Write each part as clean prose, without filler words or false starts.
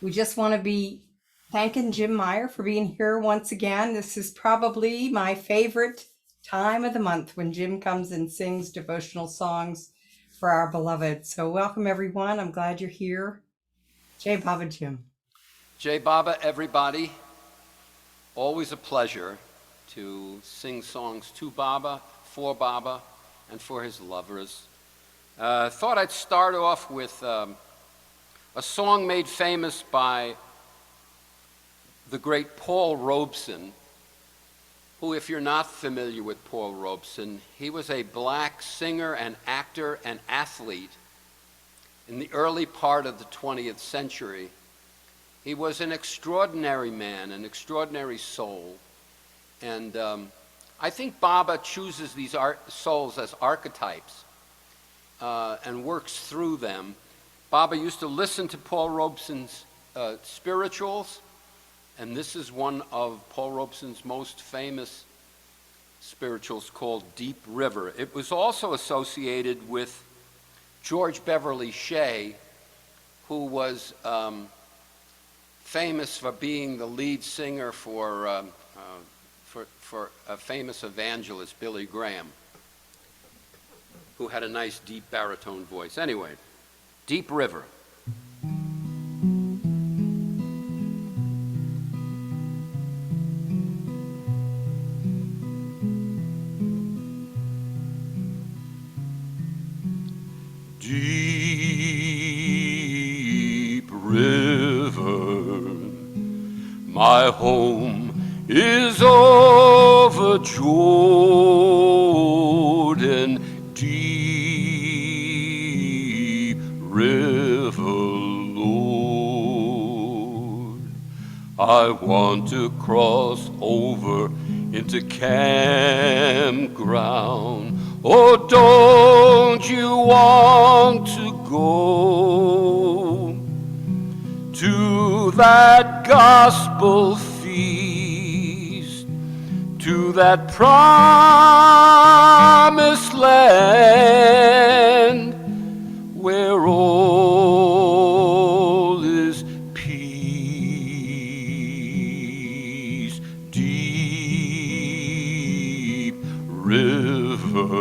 We just want to be thanking Jim Meyer for being here once again. This is probably my favorite time of the month when Jim comes and sings devotional songs for our beloved. So, welcome everyone. I'm glad you're here. Jay Baba Jim. Jay Baba, everybody. Always a pleasure to sing songs to Baba, and for his lovers. Thought I'd start off with a song made famous by the great Paul Robeson, who, if you're not familiar with Paul Robeson, he was a black singer and actor and athlete in the early part of the 20th century. He was an extraordinary man, an extraordinary soul, and I think Baba chooses these souls as archetypes and works through them. Baba used to listen to Paul Robeson's spirituals, and this is one of Paul Robeson's most famous spirituals called Deep River. It was also associated with George Beverly Shea, who was famous for being the lead singer for a famous evangelist, Billy Graham, who had a nice deep baritone voice. Anyway, Deep River. Deep river, my home is over Jordan. Deep river, Lord, I want to cross over into campground. Oh, don't you want to go to that gospel feast, to that promised land where all is peace? Deep river,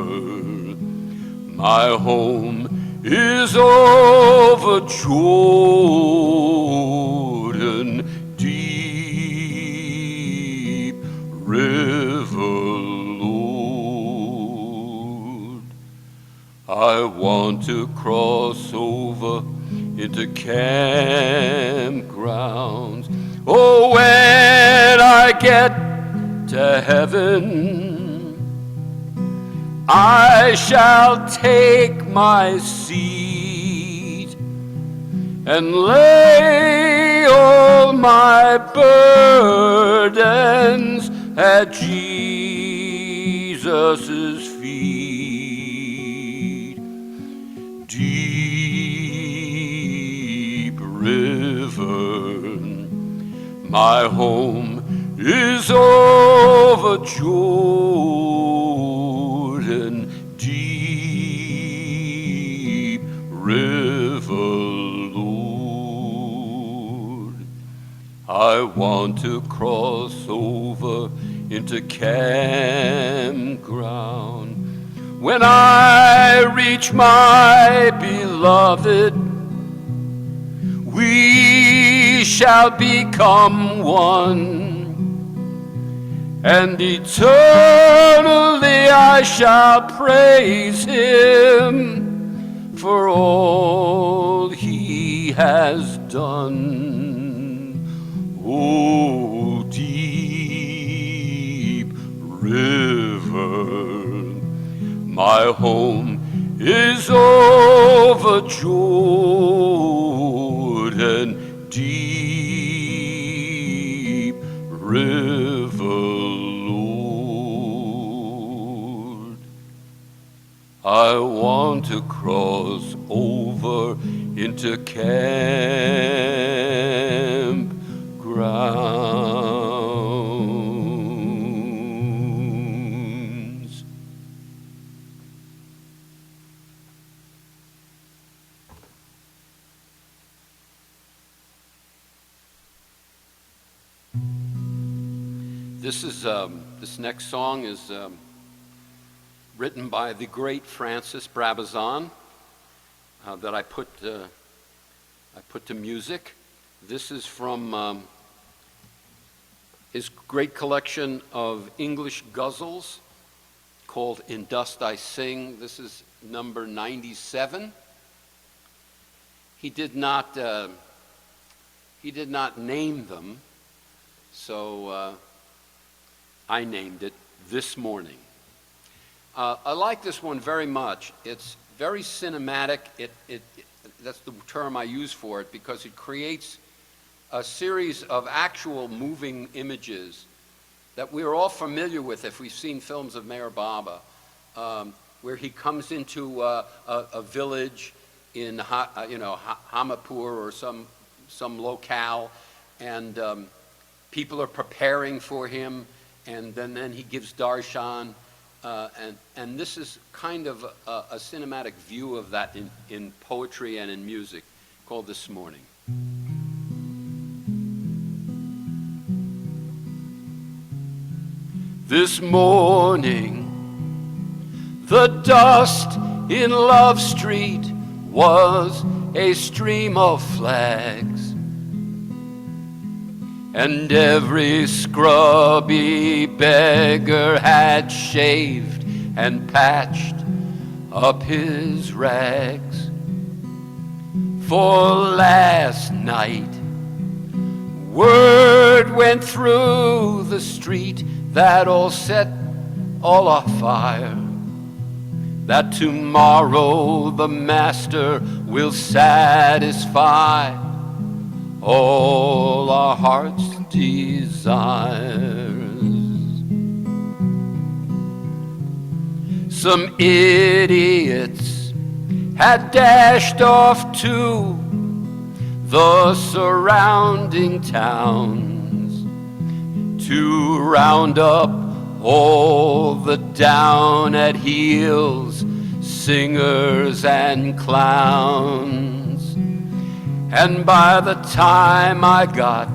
my home is over Jordan. Deep river, Lord, I want to cross over into campgrounds. Oh, when I get to heaven, I shall take my seat and lay all my burdens at Jesus' feet. Deep river, my home is over Jordan. Deep river, Lord, I want to cross over into campground. When I reach my beloved, we shall become one, and eternally I shall praise him for all he has done. Oh, deep river, my home is over Jordan. Deep river, Lord, I want to cross over into campgrounds. This next song is written by the great Francis Brabazon that I put to music. This is from his great collection of English guzzles called In Dust I Sing. This is number 97. He did not name them, so I named it this morning. I like this one very much. It's very cinematic. That's the term I use for it, because it creates a series of actual moving images that we're all familiar with if we've seen films of Meher Baba, where he comes into a village in Hamapur or some locale, and people are preparing for him, and then he gives darshan, and this is kind of a cinematic view of that in poetry and in music, called This Morning. This morning, the dust in Love Street was a stream of flags, and every scrubby beggar had shaved and patched up his rags. For last night, word went through the street that all set all afire, that tomorrow the Master will satisfy all our heart's desires. Some idiots had dashed off to the surrounding towns to round up all the down at heels singers and clowns. And by the time I got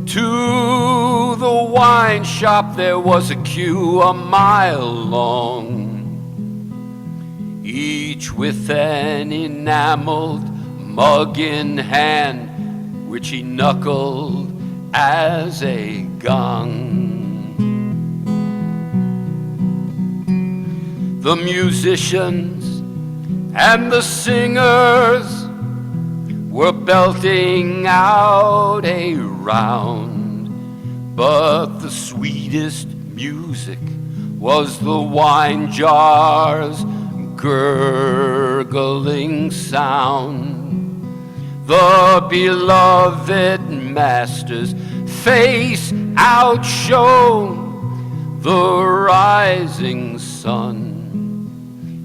to the wine shop, there was a queue a mile long, each with an enameled mug in hand, which he knuckled as a gong. The musicians and the singers were belting out a round, but the sweetest music was the wine jar's gurgling sound. The beloved Master's face outshone the rising sun,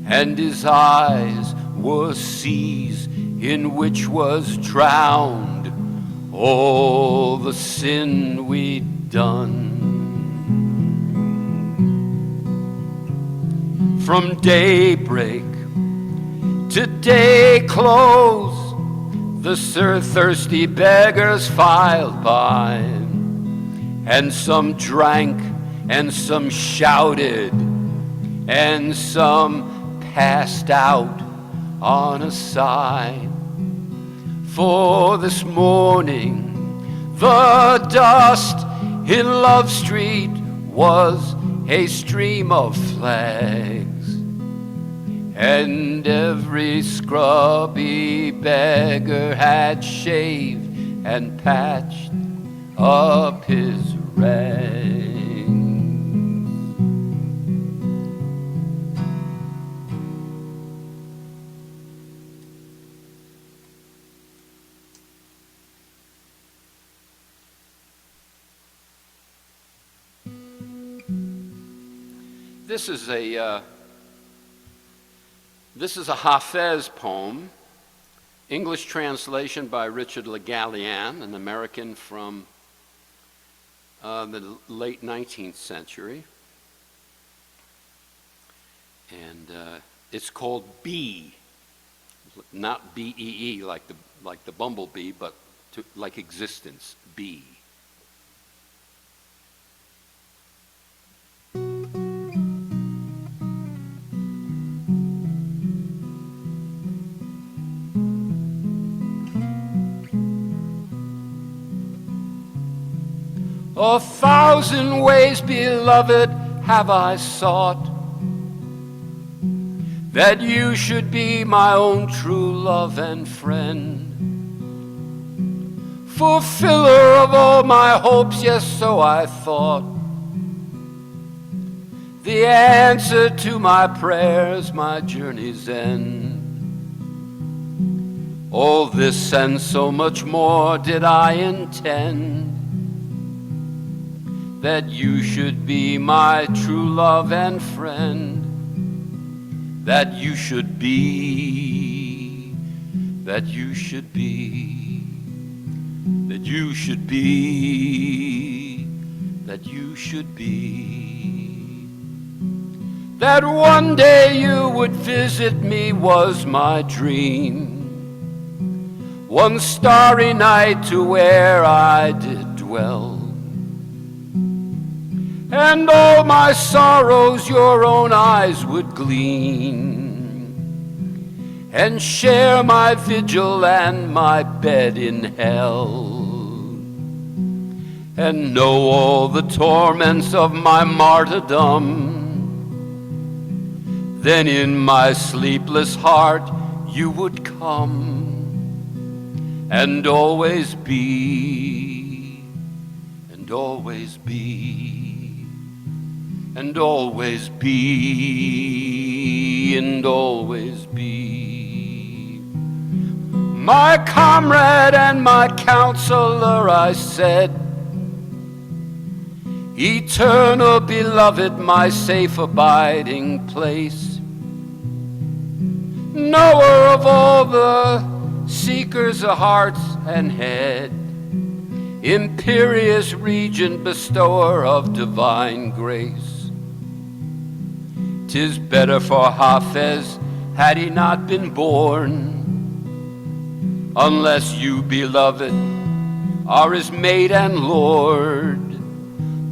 and his eyes were seas in which was drowned all the sin we'd done. From daybreak to day close, the thirsty beggars filed by, and some drank, and some shouted, and some passed out on a side. For this morning, the dust in Love Street was a stream of flags, and every scrubby beggar had shaved and patched up his rags. This is a Hafez poem, English translation by Richard Le Gallienne, an American from the late 19th century. And it's called Bee, not B-E-E like the bumblebee, but like existence, Bee. 1,000 ways, beloved, have I sought, that you should be my own true love and friend, fulfiller of all my hopes, yes, so I thought, the answer to my prayers, my journey's end. All this and so much more did I intend, that you should be my true love and friend, that you should be, that you should be, that you should be, that you should be. That one day you would visit me was my dream, one starry night to where I did dwell, and all my sorrows your own eyes would glean, and share my vigil and my bed in hell, and know all the torments of my martyrdom. Then in my sleepless heart you would come, and always be, and always be, and always be, and always be. My comrade and my counselor, I said, eternal beloved, my safe abiding place, knower of all the seekers of hearts and head, imperious regent, bestower of divine grace. 'Tis better for Hafez had he not been born, unless you, beloved, are his mate and lord,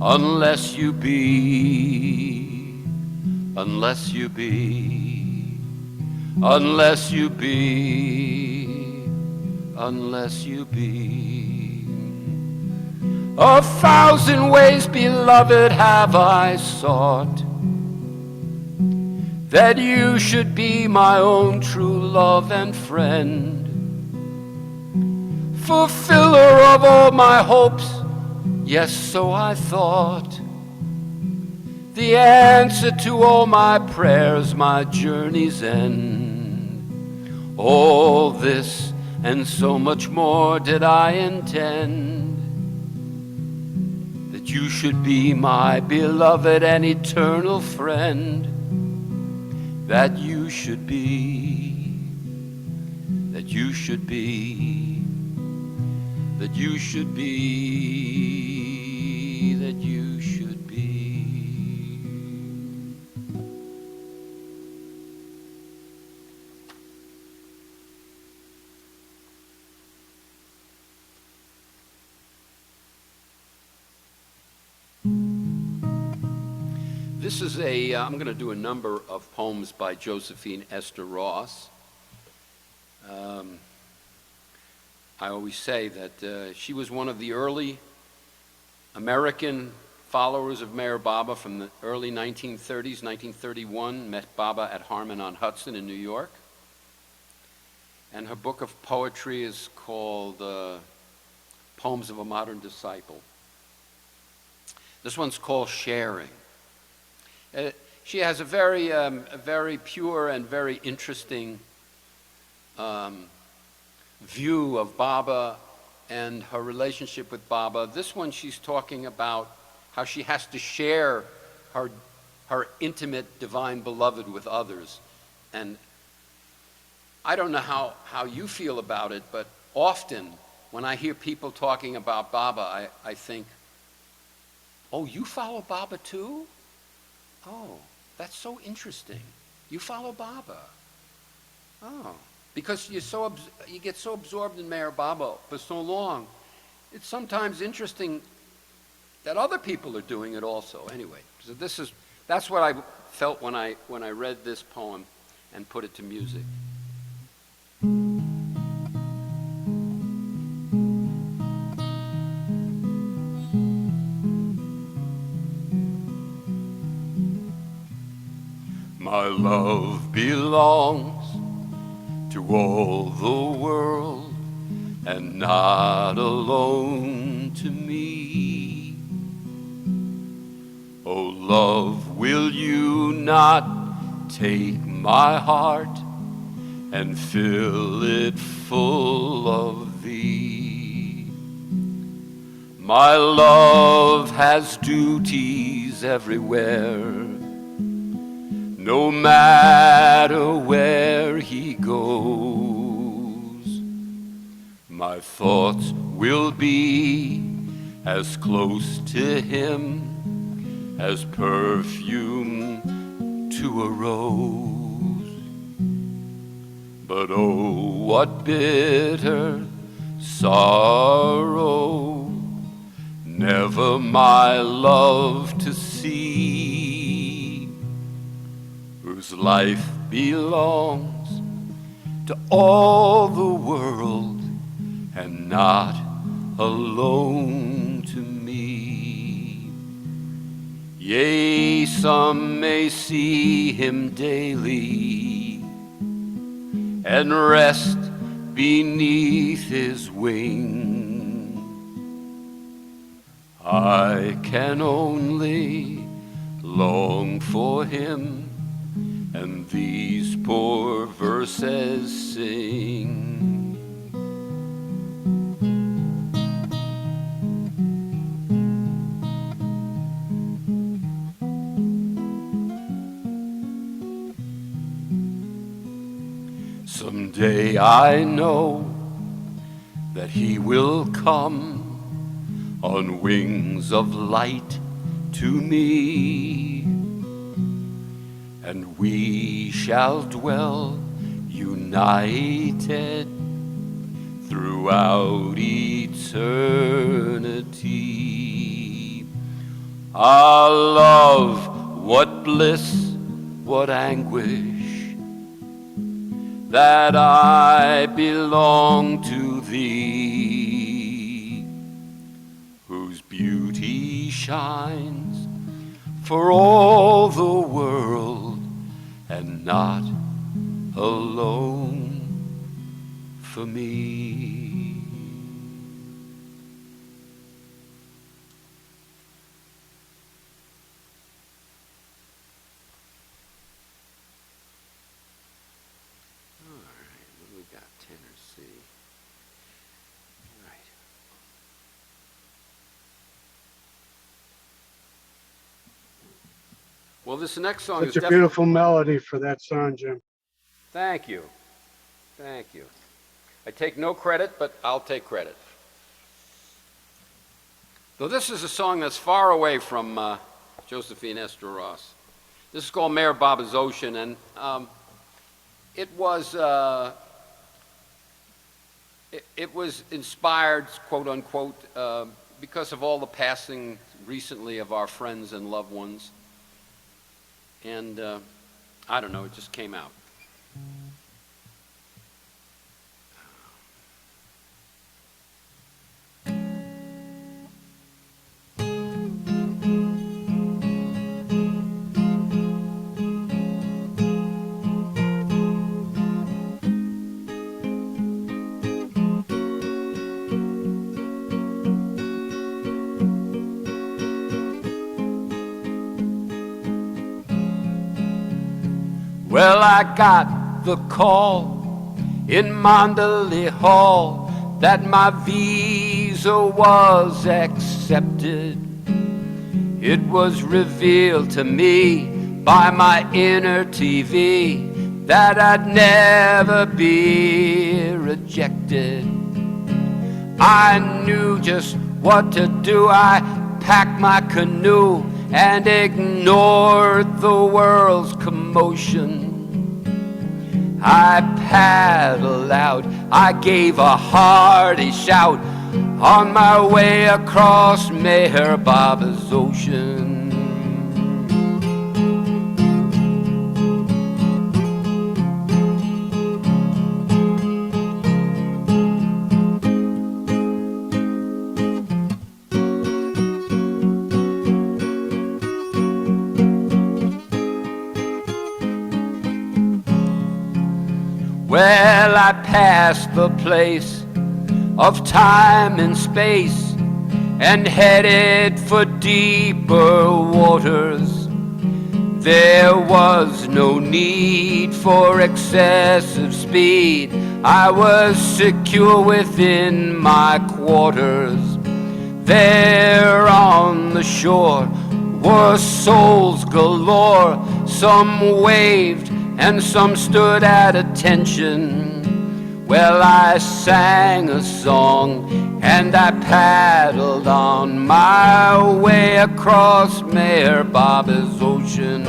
unless you be, unless you be, unless you be, unless you be. 1,000 ways, beloved, have I sought, that you should be my own true love and friend, fulfiller of all my hopes, yes, so I thought, the answer to all my prayers, my journey's end. All this and so much more did I intend, that you should be my beloved and eternal friend, that you should be, that you should be, that you should be, that you should be. This is I'm going to do a number of poems by Josephine Esther Ross. I always say that she was one of the early American followers of Mayor Baba from the early 1930s, 1931, met Baba at Harmon-on-Hudson in New York. And her book of poetry is called Poems of a Modern Disciple. This one's called Sharing. She has a very pure and very interesting view of Baba and her relationship with Baba. This one, she's talking about how she has to share her intimate divine beloved with others. And I don't know how you feel about it, but often when I hear people talking about Baba, I think, oh, you follow Baba too? Oh, that's so interesting. You follow Baba. Oh, because you get so absorbed in Mayor Baba for so long. It's sometimes interesting that other people are doing it also. Anyway, so that's what I felt when I read this poem and put it to music. My love belongs to all the world and not alone to me. Oh, love, will you not take my heart and fill it full of thee? My love has duties everywhere, no matter where he goes. My thoughts will be as close to him as perfume to a rose. But oh, what bitter sorrow, never my love to see, whose life belongs to all the world and not alone to me. Yea, some may see him daily and rest beneath his wing. I can only long for him and these poor verses sing. Someday I know that he will come on wings of light to me, and we shall dwell united throughout eternity. Ah, love, what bliss, what anguish, that I belong to thee, whose beauty shines for all the world and not alone for me. All right, what do we got? Tenor C. All right. Well, this next song is Such a beautiful melody for that song, Jim. Thank you. Thank you. I take no credit, but I'll take credit. Though this is a song that's far away from Josephine Esther Ross. This is called Mayor Baba's Ocean, and it was inspired, quote unquote, because of all the passing recently of our friends and loved ones. And I don't know, it just came out. Well, I got the call in Mandalay Hall that my visa was accepted. It was revealed to me by my inner TV that I'd never be rejected. I knew just what to do. I packed my canoe and ignored the world's commotion. I paddled out, I gave a hearty shout on my way across Meher Baba's Ocean. past the place of time and space and headed for deeper waters. There was no need for excessive speed. I was secure within my quarters. There on the shore were souls galore. Some waved and some stood at attention. Well, I sang a song and I paddled on my way across Mayor Bobby's ocean.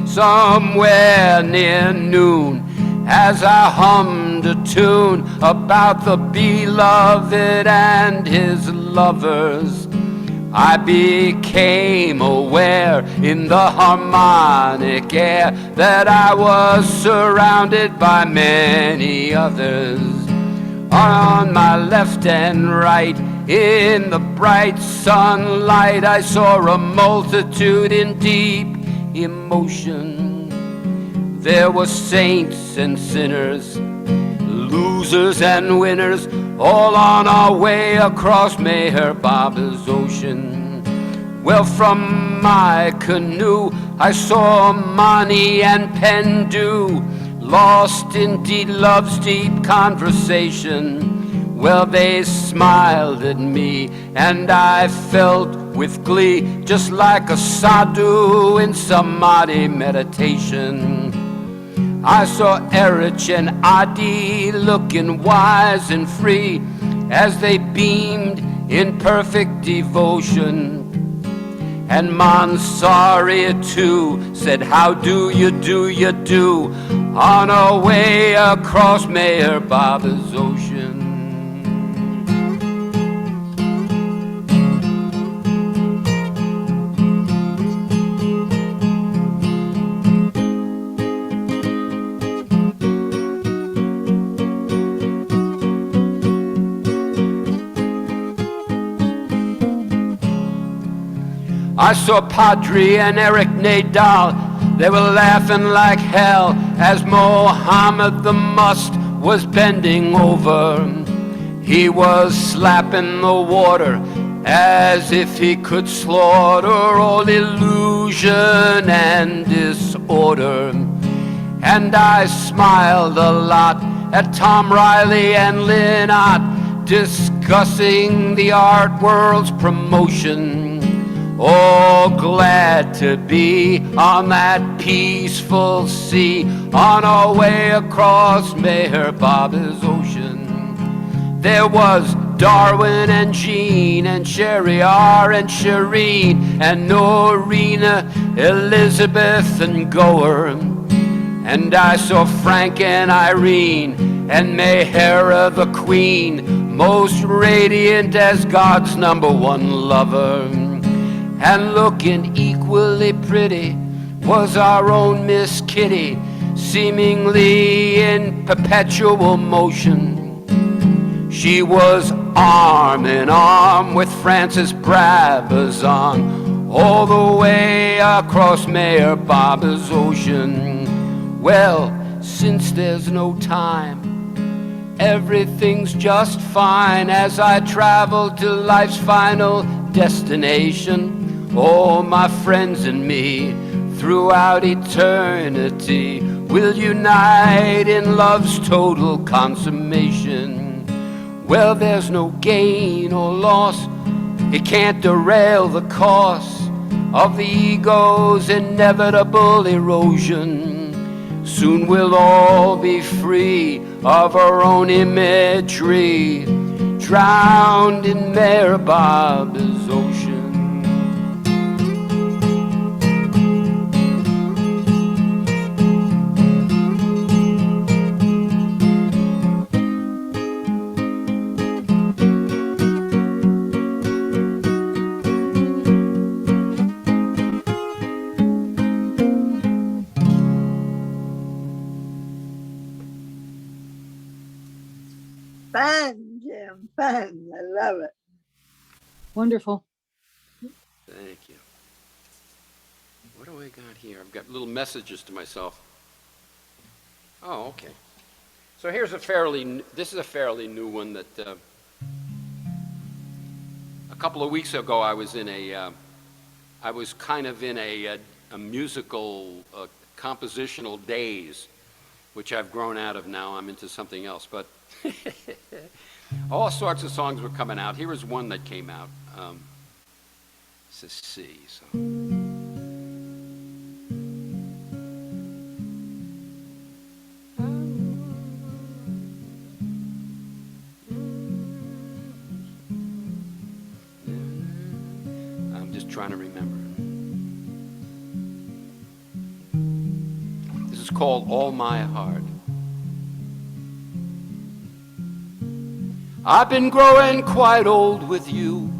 Somewhere near noon, as I hummed a tune about the beloved and his lovers, I became aware in the harmonic air that I was surrounded by many others. On my left and right, in the bright sunlight, I saw a multitude in deep emotion. There were saints and sinners, losers and winners, all on our way across Mayor Bobby's ocean. Well, from my canoe I saw Monty and Pendu, lost in deep love's deep conversation. Well, they smiled at me and I felt with glee, just like a sadhu in samadhi meditation. I saw Erich and Adi looking wise and free as they beamed in perfect devotion. And Mansaria too said, how do you do, on our way across Mayor Bobby's ocean. I saw Padre and Eric Nadal. They were laughing like hell as Mohammed the Must was bending over. He was slapping the water as if he could slaughter all illusion and disorder. And I smiled a lot at Tom Riley and Lynn Ott discussing the art world's promotion. Oh, glad to be on that peaceful sea, on our way across Mayor Bobby's ocean. There was Darwin and Jean and Sheriar and Shireen and Norina, Elizabeth and Goer. And I saw Frank and Irene and Mayhera the Queen, most radiant as God's #1 lover. And looking equally pretty was our own Miss Kitty, seemingly in perpetual motion. She was arm in arm with Francis Brabazon, all the way across Mayor Bobby's ocean. Well, since there's no time, everything's just fine as I travel to life's final destination. All my friends and me throughout eternity will unite in love's total consummation. Well, there's no gain or loss, it can't derail the course of the ego's inevitable erosion. Soon we'll all be free of our own imagery, drowned in Mayor Bobby's ocean. Fun, Jim, fun. I love it. Wonderful. Thank you. What do I got here? I've got little messages to myself. Oh, okay. So this is a fairly new one that a couple of weeks ago I was kind of in a musical compositional daze, which I've grown out of now. I'm into something else, but all sorts of songs were coming out. Here was one that came out. This is C. So. I'm just trying to remember. This is called All My Heart. I've been growing quite old with you,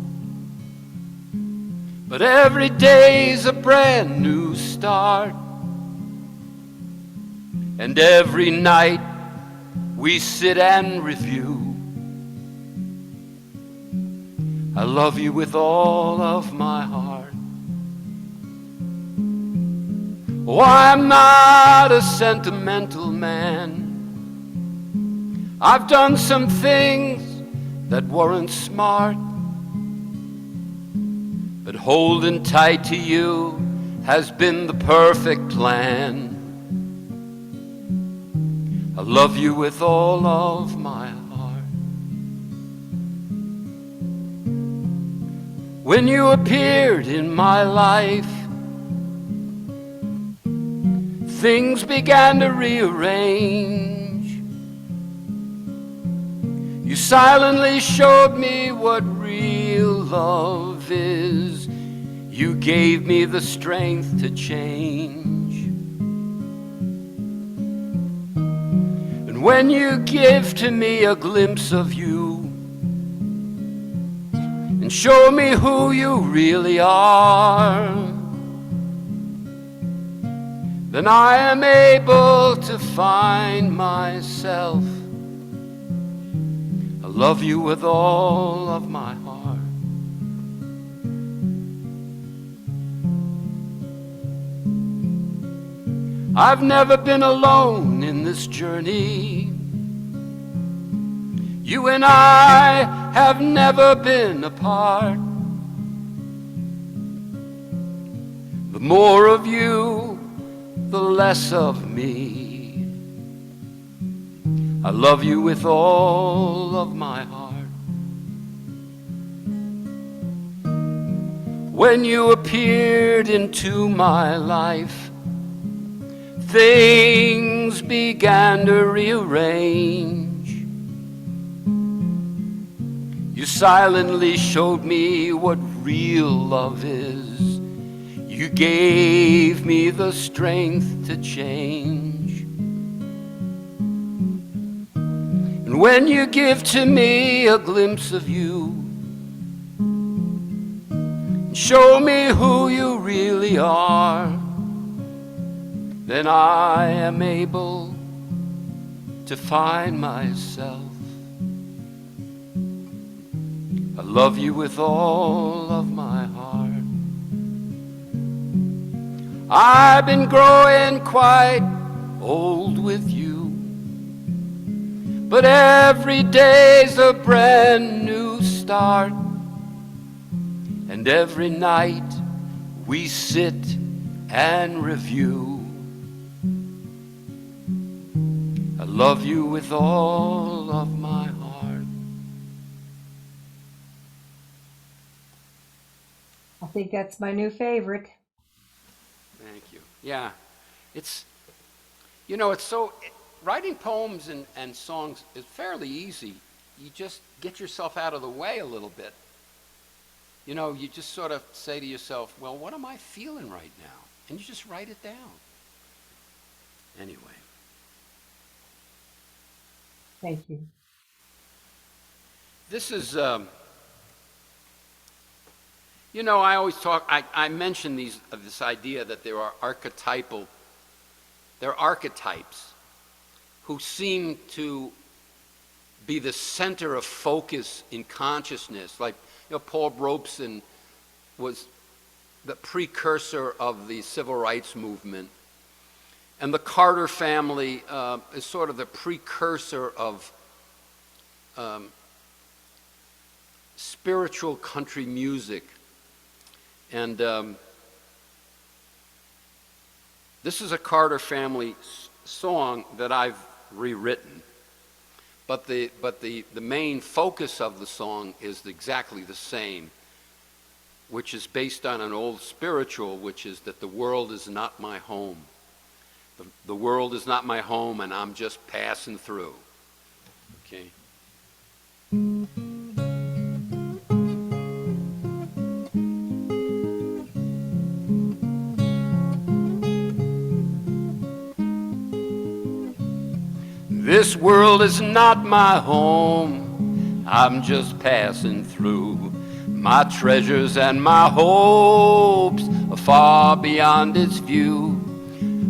but every day's a brand new start, and every night we sit and review. I love you with all of my heart. Oh, I'm not a sentimental man. I've done some things that weren't smart, but holding tight to you has been the perfect plan. I love you with all of my heart. When you appeared in my life, things began to rearrange. You silently showed me what real love is. You gave me the strength to change. And when you give to me a glimpse of you and show me who you really are, then I am able to find myself. I love you with all of my heart. I've never been alone in this journey. You and I have never been apart. The more of you, the less of me. I love you with all of my heart. When you appeared into my life, things began to rearrange. You silently showed me what real love is. You gave me the strength to change. And when you give to me a glimpse of you, show me who you really are, then I am able to find myself. I love you with all of my heart. I've been growing quite old with you, but every day's a brand new start, and every night we sit and review. I love you with all of my heart. I think that's my new favorite. Thank you. Yeah, it's writing poems and songs is fairly easy. You just get yourself out of the way a little bit. You just sort of say to yourself, well, what am I feeling right now? And you just write it down. Anyway. Thank you. This is, I always talk, I mention this idea that there are archetypes who seem to be the center of focus in consciousness. Like, Paul Robeson was the precursor of the civil rights movement. And the Carter family is sort of the precursor of spiritual country music. And this is a Carter family song that I've rewritten. But the main focus of the song is exactly the same, which is based on an old spiritual, which is that the world is not my home. The world is not my home, and I'm just passing through. Okay. This world is not my home, I'm just passing through. My treasures and my hopes are far beyond its view.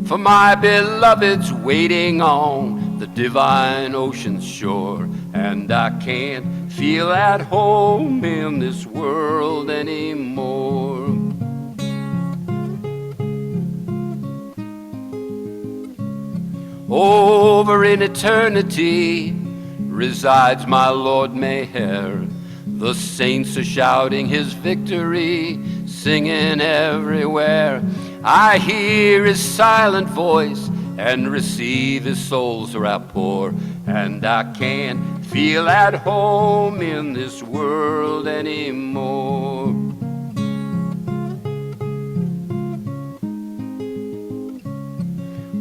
For my beloved's waiting on the divine ocean's shore, and I can't feel at home in this world anymore. Over in eternity resides my Lord Meyer. The saints are shouting his victory, singing everywhere. I hear his silent voice and receive his soul's rapport, and I can't feel at home in this world anymore.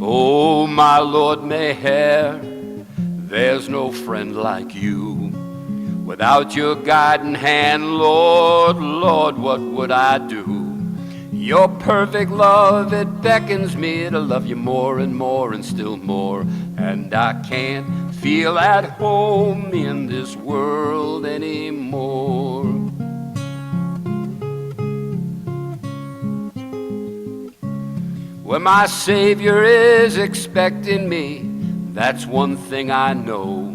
Oh, my Lord Meyer, there's no friend like you. Without your guiding hand, Lord, Lord, what would I do? Your perfect love, it beckons me to love you more and more and still more. And I can't feel at home in this world anymore. Where my Savior is expecting me, that's one thing I know.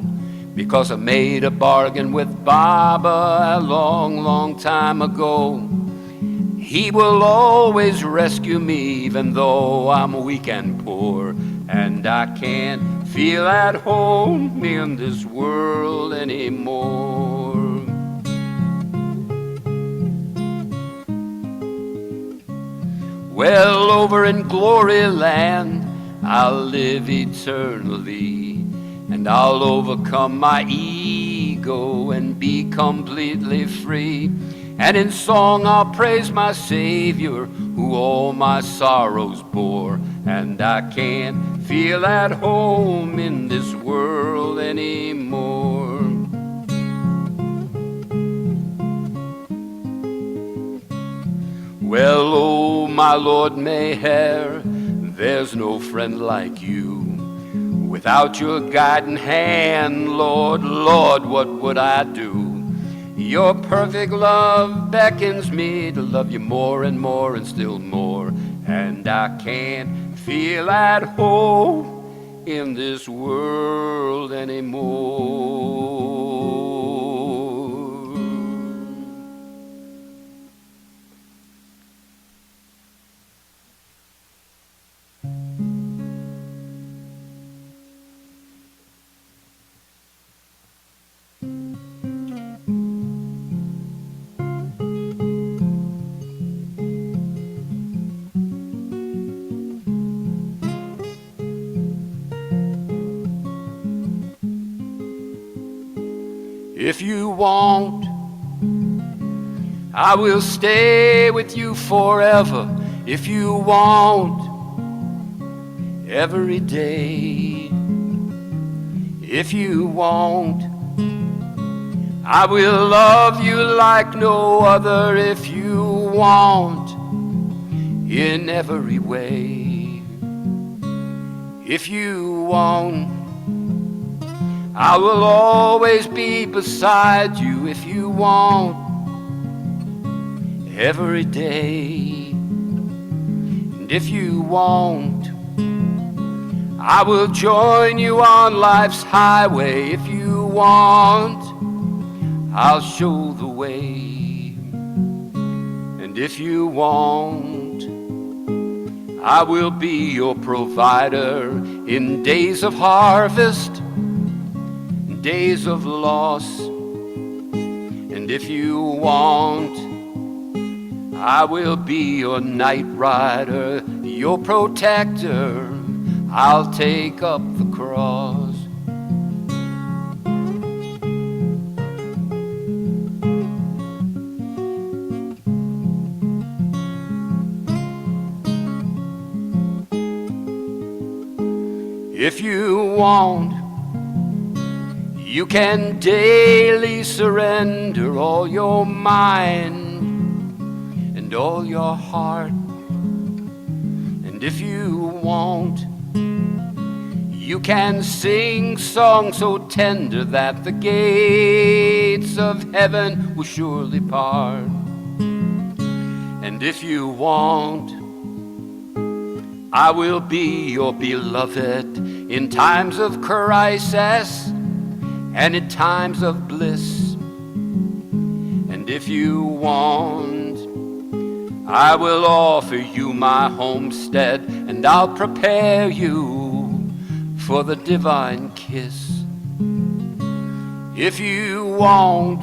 Because I made a bargain with Baba a long, long time ago. He will always rescue me even though I'm weak and poor. And I can't feel at home in this world anymore. Well, over in glory land, I'll live eternally, and I'll overcome my ego and be completely free. And in song I'll praise my Savior, who all my sorrows bore. And I can't feel at home in this world anymore. Well, oh, my Lord Meyer, there's no friend like you. Without your guiding hand, Lord, Lord, what would I do? Your perfect love beckons me to love you more and more and still more. And I can't feel at home in this world anymore. If you want, I will stay with you forever. If you want, every day. If you want, I will love you like no other. If you want, in every way. If you want, I will always be beside you. If you want, every day. And if you want, I will join you on life's highway. If you want, I'll show the way. And if you want, I will be your provider in days of harvest, in days of loss. And if you want, I will be your night rider, your protector. I'll take up the cross. If you want, you can daily surrender all your mind and all your heart. And if you want, you can sing songs so tender that the gates of heaven will surely part. And if you want, I will be your beloved in times of crisis and in times of bliss. And if you want, I will offer you my homestead, and I'll prepare you for the divine kiss. If you want,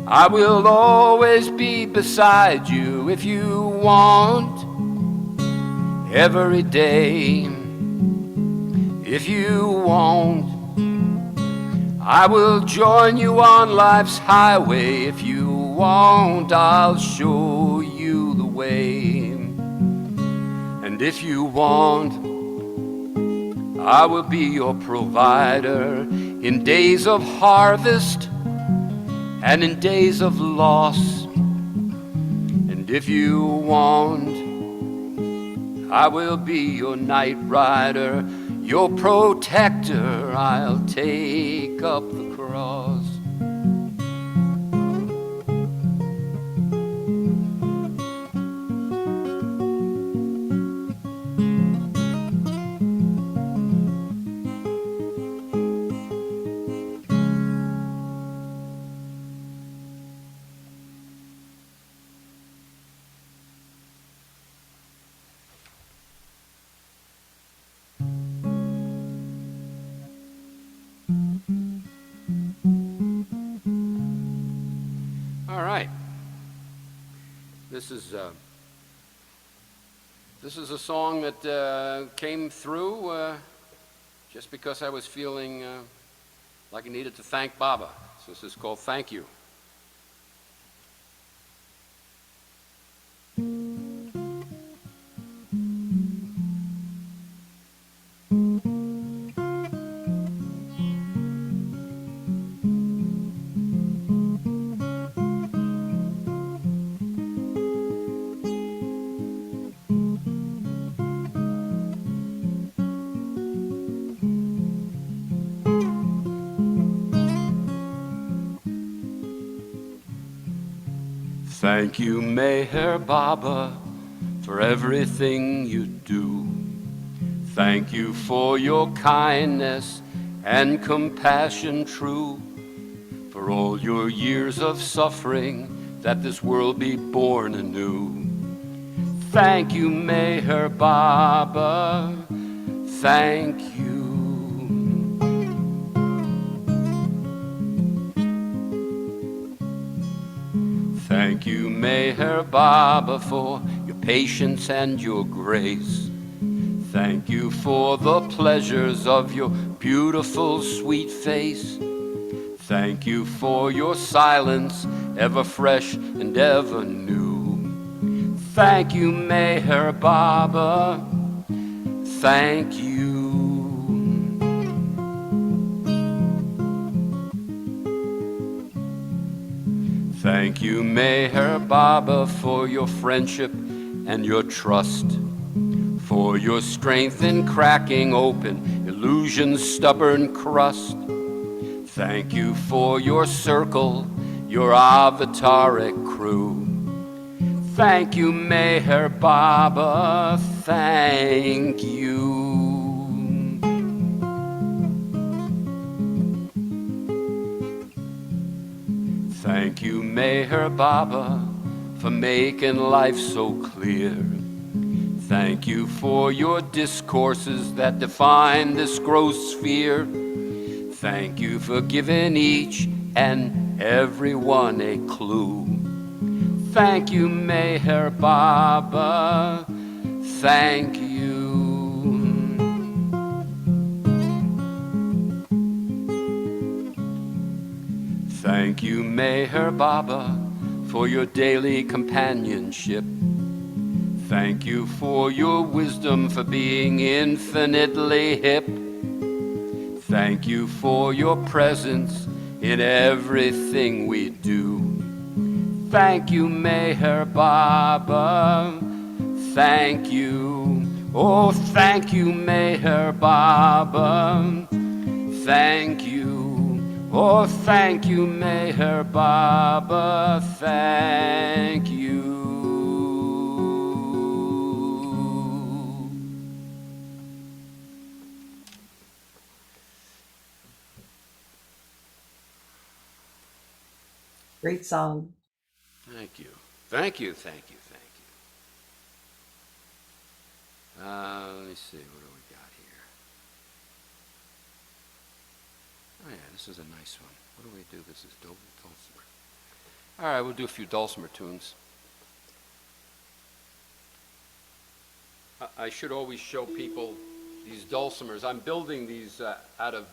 I will always be beside you. If you want, every day. If you want, I will join you on life's highway. If you want, I'll show you the way. And if you want, I will be your provider in days of harvest and in days of loss. And if you want, I will be your night rider, your protector. I'll take up the cross. All right. This is a song that came through just because I was feeling like I needed to thank Baba. So this is called Thank You. Thank you, Meher Baba, for everything you do. Thank you for your kindness and compassion true, for all your years of suffering, that this world be born anew. Thank you, Meher Baba, thank you. Thank you, Meher Baba, for your patience and your grace. Thank you for the pleasures of your beautiful, sweet face. Thank you for your silence, ever fresh and ever new. Thank you, Meher Baba, thank you. Thank you, Meher Baba, for your friendship and your trust, for your strength in cracking open illusion's stubborn crust. Thank you for your circle, your avataric crew. Thank you, Meher Baba, thank you. Thank you, Meher Baba, for making life so clear. Thank you for your discourses that define this gross sphere. Thank you for giving each and every one a clue. Thank you, Meher Baba. Thank you. Thank you, Meher Baba, for your daily companionship. Thank you for your wisdom, for being infinitely hip. Thank you for your presence in everything we do. Thank you, Meher Baba. Thank you. Oh, thank you, Meher Baba. Thank you. Oh, thank you, Meher Baba. Thank you. Great song. Thank you. Thank you, thank you, thank you. Let me see, what do we got here? Oh yeah, this is a nice one. What do we do? This is dulcimer. All right, we'll do a few dulcimer tunes. I should always show people these dulcimers. I'm building these out of,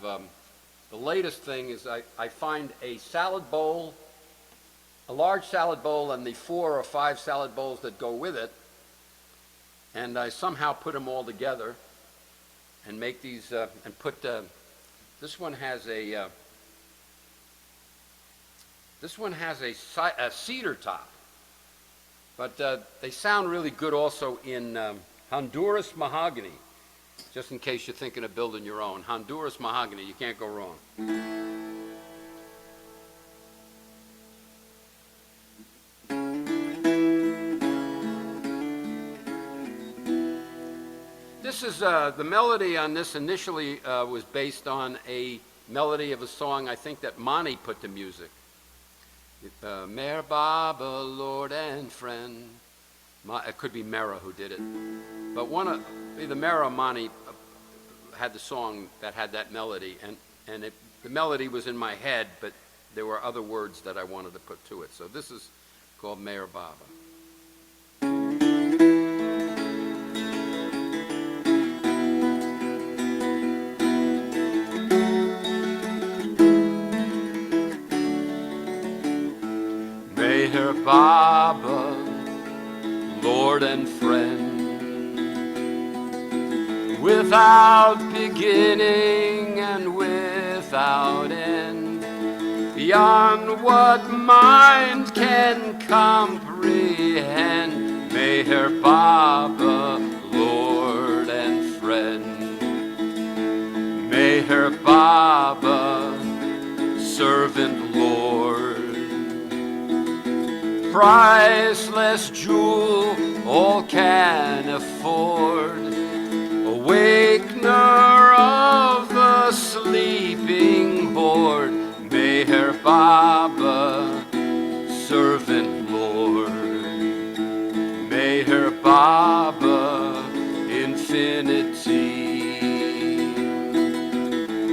the latest thing is I find a salad bowl, a large salad bowl, and the 4 or 5 salad bowls that go with it, and I somehow put them all together and make these, and put, this one has a cedar top, but they sound really good also in Honduras mahogany, just in case you're thinking of building your own. Honduras mahogany, you can't go wrong. This is, the melody on this initially was based on a melody of a song I think that Mani put to music. Meher Baba, Lord and Friend. It could be Mera who did it. But one of, either Mera or Mani had the song that had that melody, and the melody was in my head, but there were other words that I wanted to put to it. So this is called Meher Baba. Meher Baba, Lord and friend, without beginning and without end, beyond what mind can comprehend. Meher Baba, Lord and friend. Meher Baba, servant Lord, priceless jewel all can afford, awakener of the sleeping horde. Meher Baba, servant Lord. Meher Baba, infinity,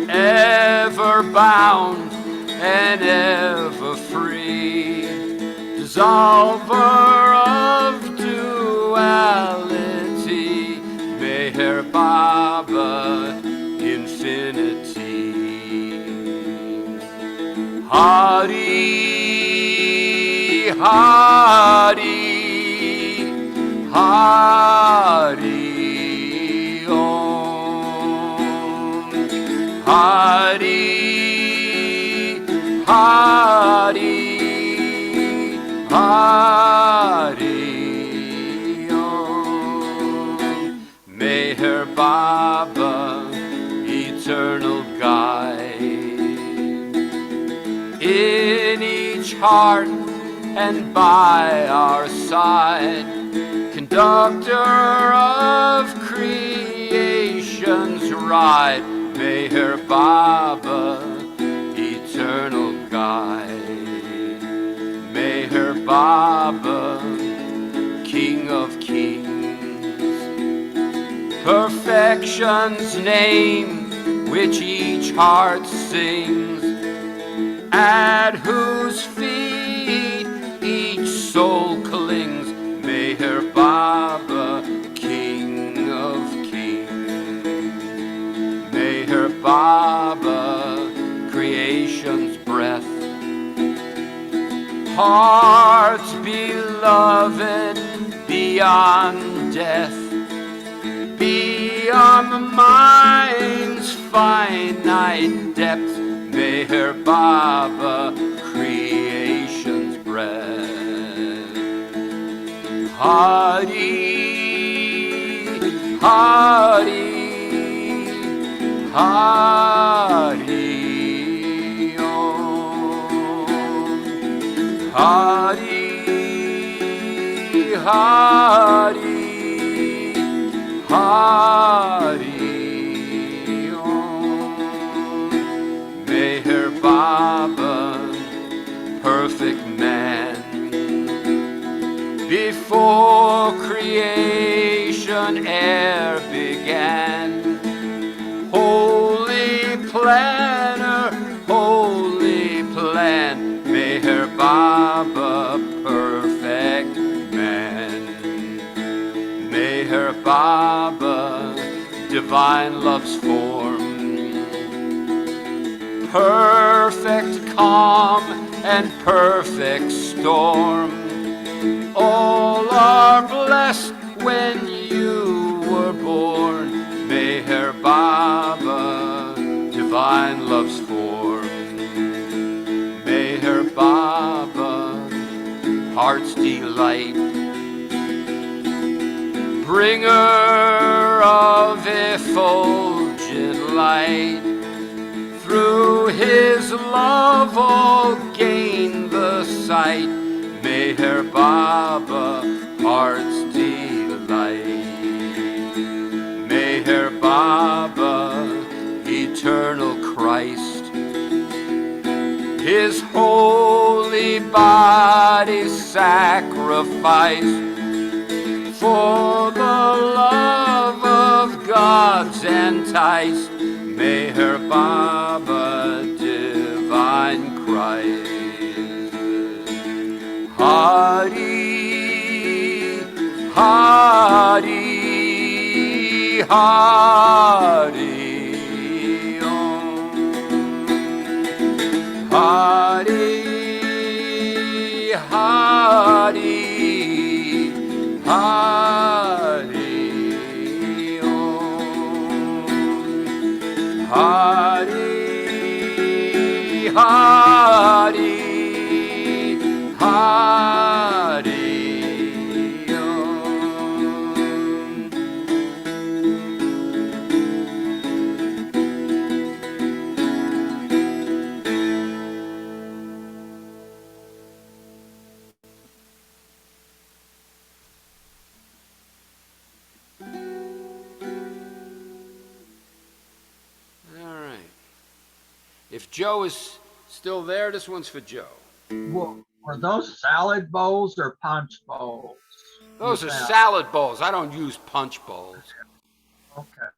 ever bound and ever free, dissolver of duality. Meher Baba, infinity. Hari, Hari, Hari Om. Hari, Hari, Hari Om. Meher Baba, eternal guide, in each heart and by our side, conductor of creation's ride. Meher Baba, eternal guide. Meher Baba, King of kings, perfection's name, which each heart sings, at whose feet each soul clings. Meher Baba, King of Kings. Meher Baba, creation's breath. Hearts beloved beyond death, beyond the mind's finite depths. Meher Baba, creation's breath. Hari, Hari, Hari Om. Hari, Hari, Hari Om. Meher Baba, perfect man, before creation e'er began. Holy planner, holy plan, Meher Baba, perfect man. Meher Baba, divine love's form, perfect calm and perfect storm. All are blessed when you were born. Meher Baba, divine love's form. Meher Baba, heart's delight, bringer of effulgent light. Through his love all gain the sight. Meher Baba, heart's delight. Meher Baba, eternal Christ, his holy body sacrificed for the love of God's enticed. Meher Baba, divine Christ. Hari, Hari, Hari Om. Hari, Hari, Hari Om. Hari, Hari, Hari Om. All right. If Joe is still there, this one's for Joe. Were those salad bowls or punch bowls? Those are salad bowls. I don't use punch bowls. Okay.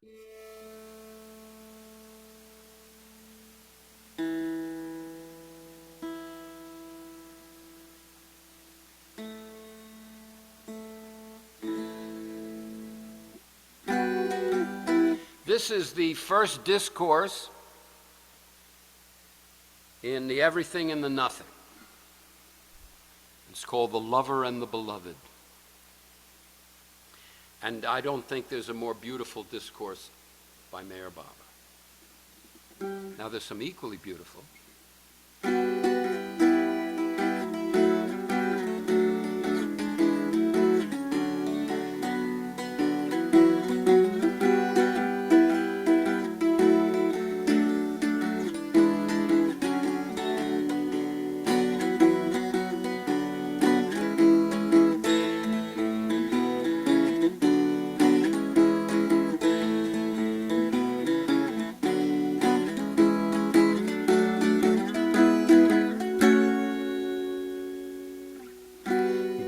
This is the first discourse in the Everything and the Nothing. It's called The Lover and the Beloved. And I don't think there's a more beautiful discourse by Meher Baba. Now there's some equally beautiful.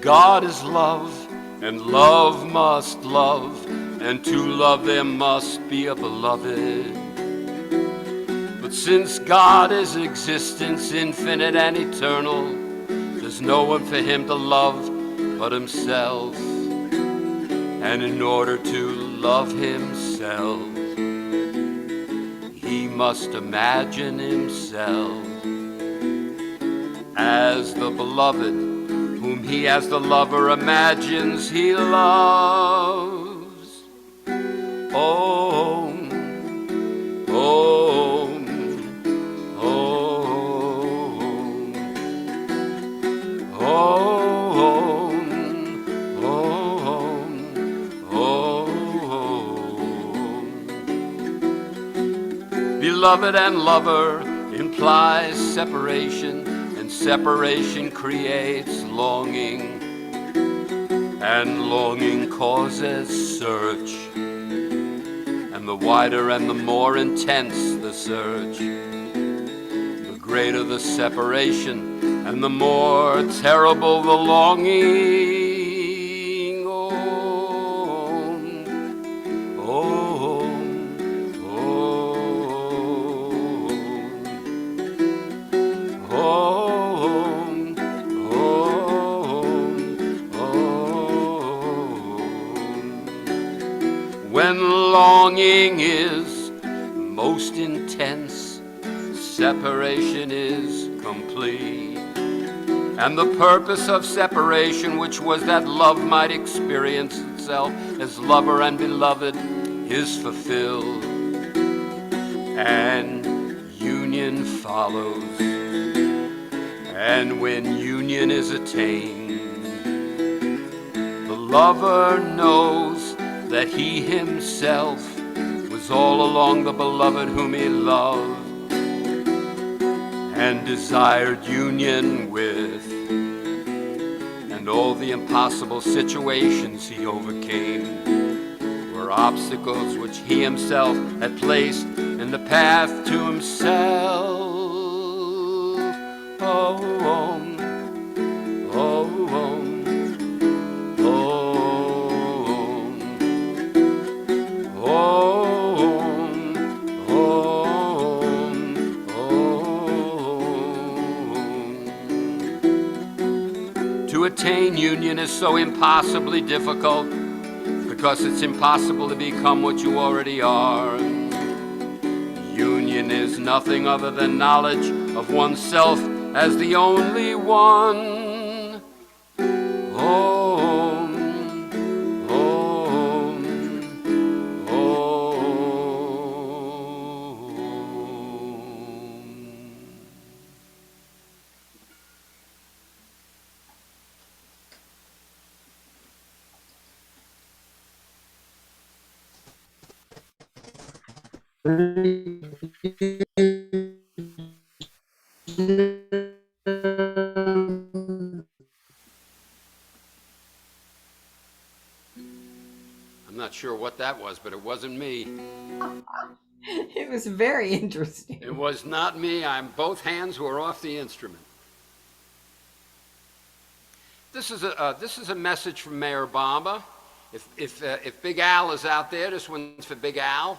God is love, and love must love. and to love there must be a beloved. But since God is existence, infinite and eternal, there's no one for him to love but himself. And in order to love himself, he must imagine himself as the beloved, whom he as the lover imagines he loves. Oh, oh, oh, oh, oh, oh. Beloved and lover implies separation, and separation creates longing, and longing causes search. And the wider and the more intense the search, the greater the separation, and the more terrible the longing. Oh, oh, oh, oh. When longing is most intense, separation is complete. And the purpose of separation, which was that love might experience itself as lover and beloved, is fulfilled. And union follows. And when union is attained, the lover knows that he himself was all along the beloved whom he loved and desired union with, and all the impossible situations he overcame were obstacles which he himself had placed in the path to himself. Oh, oh, oh, oh. To attain union is so impossibly difficult because it's impossible to become what you already are. Union is nothing other than knowledge of oneself as the only one. Oh, oh, oh. I'm not sure what that was, but it wasn't me. It was very interesting. It was not me. Both hands were off the instrument. This is a message from Mayor Baba. If Big Al is out there, this one's for Big Al.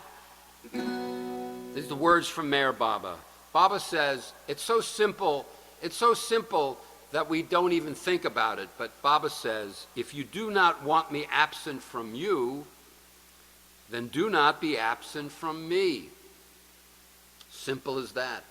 These are the words from Mayor Baba. Baba says, it's so simple that we don't even think about it. But Baba says, if you do not want me absent from you, then do not be absent from me. Simple as that.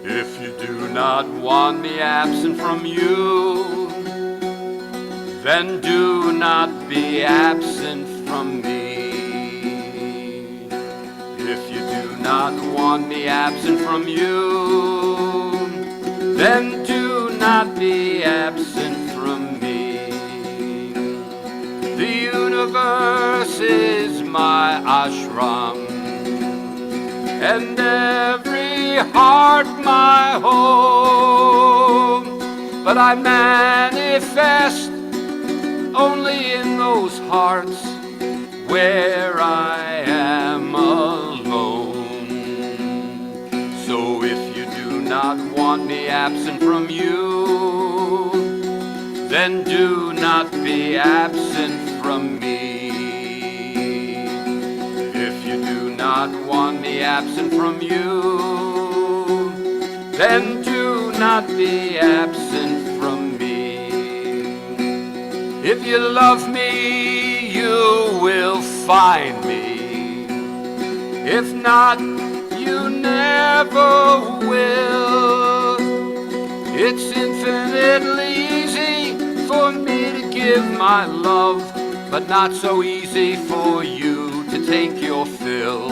If you do not want me absent from you, then do not be absent from me. If you do not want me absent from you, then do not be absent from me. The universe is my ashram, and every every heart my home, but I manifest only in those hearts where I am alone. So if you do not want me absent from you, then do not be absent from me. If you do not want me absent from you, then do not be absent from me. If you love me, you will find me. If not, you never will. It's infinitely easy for me to give my love, but not so easy for you to take your fill.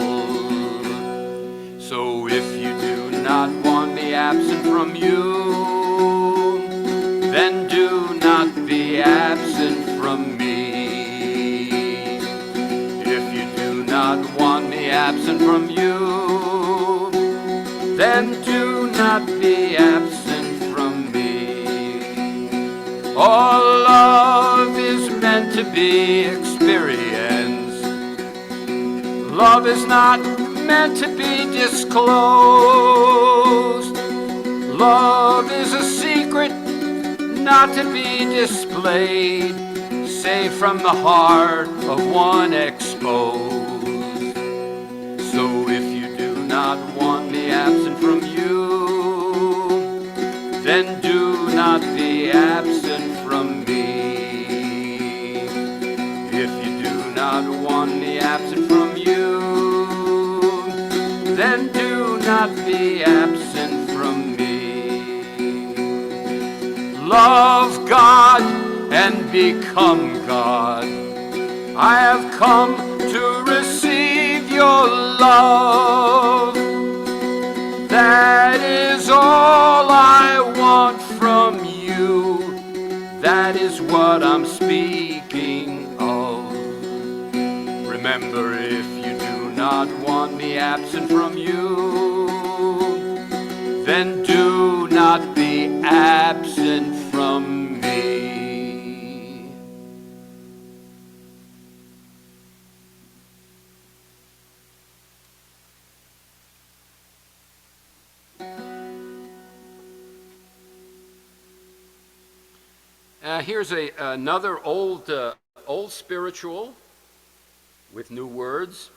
So if you do not want me absent from you, then do not be absent from me. If you do not want me absent from you, then do not be absent from me. All love is meant to be experienced. Love is not meant to be disclosed. Love is a secret not to be displayed, save from the heart of one exposed. So if you do not want me absent from you, then do not be absent from me. If you do not want me absent from you, then do not be absent from me. Love God and become God. I have come to receive your love. That is all I want from you. That is what I'm speaking of. Remember, if you do not want me absent from you, then do not be absent from me. Here's another old spiritual with new words.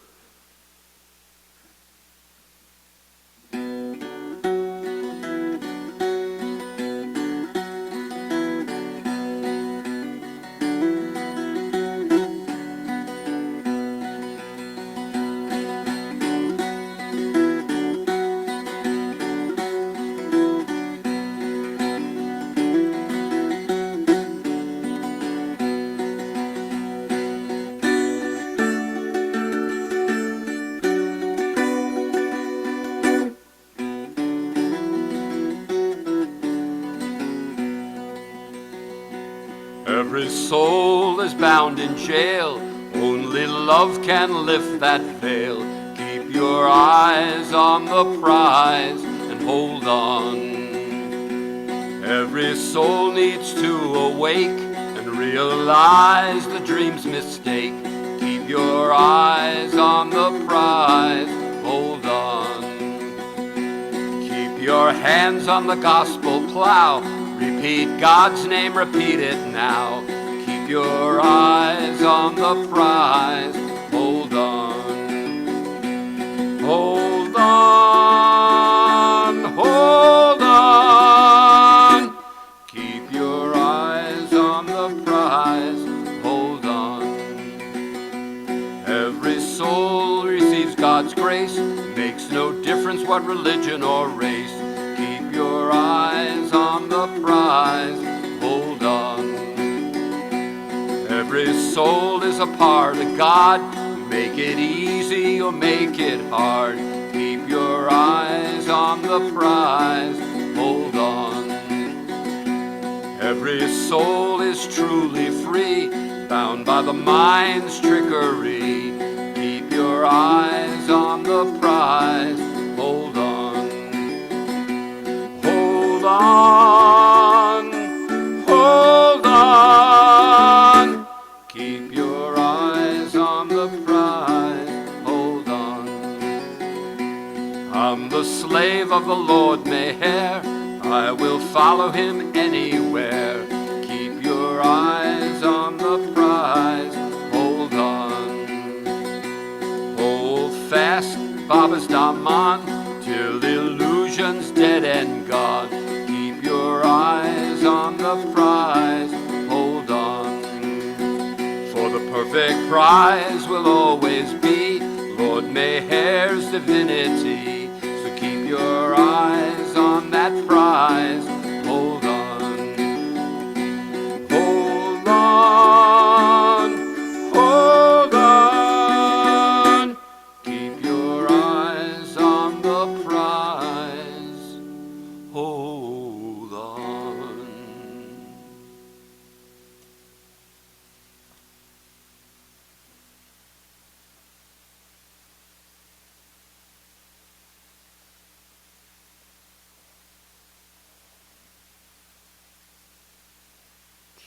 Every soul is bound in jail. Only love can lift that veil. Keep your eyes on the prize and hold on. Every soul needs to awake and realize the dream's mistake. Keep your eyes on the prize, hold on. Keep your hands on the gospel plow. Repeat God's name, repeat it now. Keep your eyes on the prize. Hold on. Hold on. Hold on. Keep your eyes on the prize. Hold on. Every soul receives God's grace. Makes no difference what religion or race. Keep your eyes on the prize, hold on. Every soul is a part of God. Make it easy or make it hard. Keep your eyes on the prize, hold on. Every soul is truly free, bound by the mind's trickery. Keep your eyes on the prize, hold on. I'm the slave of the Lord Meyer. I will follow him anywhere. Keep your eyes on the prize. Hold on. Hold fast, Baba's Daman, till illusion's dead and gone. Keep your eyes on the prize. Hold on. For the perfect prize will always be Lord Meyer's divinity. So keep your eyes on that prize. Hold on. Hold on. Hold on. Keep your eyes on the prize. Hold on.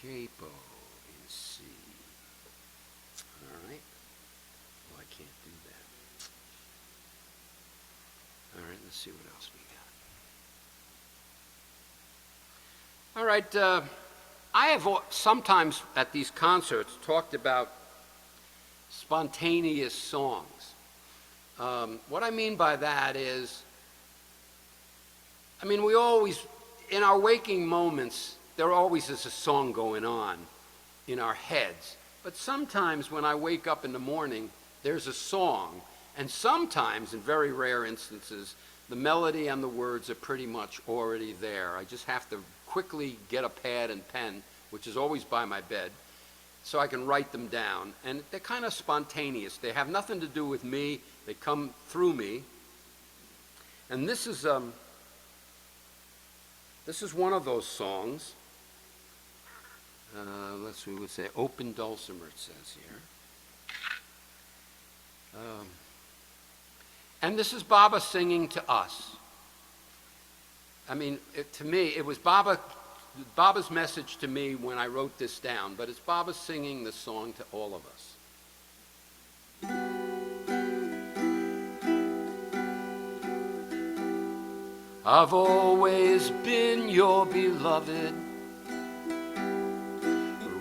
Capo in C. All right. Well, I can't do that. All right, let's see what else we got. All right, I have sometimes at these concerts talked about spontaneous songs. What I mean by that is, we always, in our waking moments, there always is a song going on in our heads. But sometimes when I wake up in the morning, there's a song. And sometimes, in very rare instances, the melody and the words are pretty much already there. I just have to quickly get a pad and pen, which is always by my bed, so I can write them down. And they're kind of spontaneous. They have nothing to do with me. They come through me. And this is one of those songs. We would say open dulcimer, it says here. And this is Baba singing to us. To me, it was Baba's message to me when I wrote this down, but it's Baba singing the song to all of us. I've always been your beloved,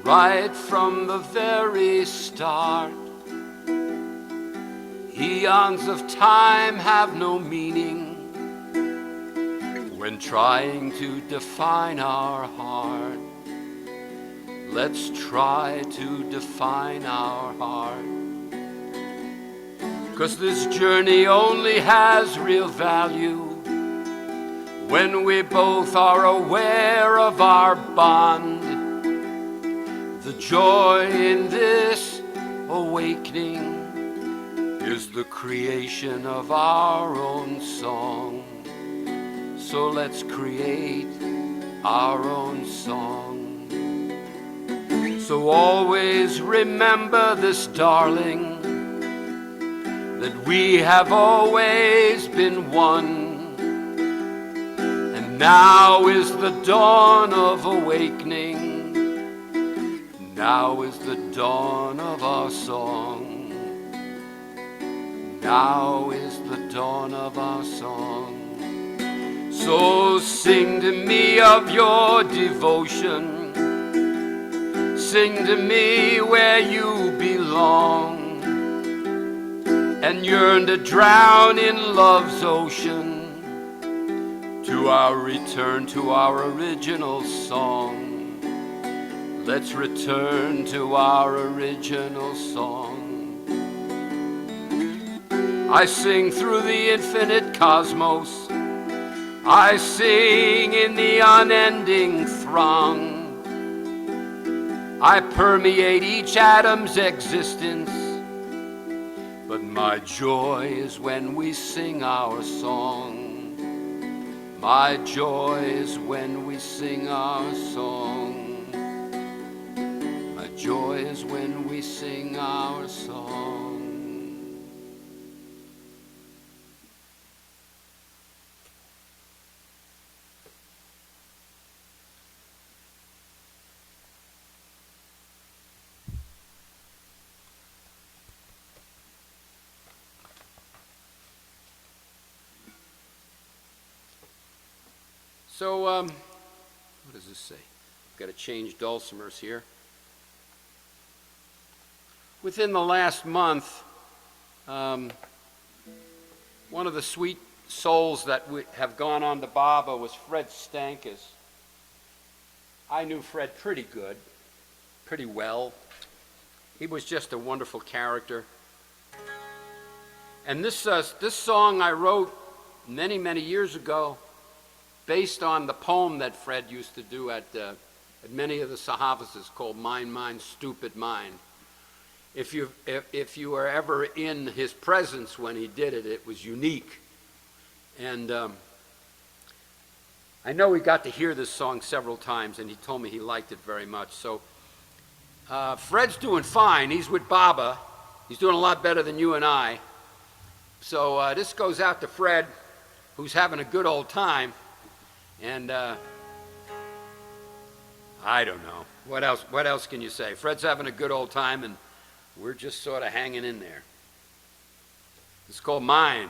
right from the very start. Eons of time have no meaning when trying to define our heart. Let's try to define our heart. 'Cause this journey only has real value when we both are aware of our bond. The joy in this awakening is the creation of our own song. So let's create our own song. So always remember this, darling, that we have always been one. And now is the dawn of awakening. Now is the dawn of our song. Now is the dawn of our song. So sing to me of your devotion. Sing to me where you belong, and yearn to drown in love's ocean, to our return to our original song. Let's return to our original song. I sing through the infinite cosmos. I sing in the unending throng. I permeate each atom's existence. But my joy is when we sing our song. My joy is when we sing our song. My joy is when we sing our song. So, what does this say? I've got to change dulcimers here. Within the last month, one of the sweet souls that have gone on to Baba was Fred Stankus. I knew Fred pretty good, pretty well. He was just a wonderful character. And this song I wrote many, many years ago, based on the poem that Fred used to do at many of the Sahavas, called Mine, Mine, Stupid Mind. If you were ever in his presence when he did it, it was unique. And I know he got to hear this song several times, and he told me he liked it very much. So Fred's doing fine. He's with Baba. He's doing a lot better than you and I. So this goes out to Fred, who's having a good old time. And I don't know. What else can you say? Fred's having a good old time, and we're just sort of hanging in there. It's called Mine.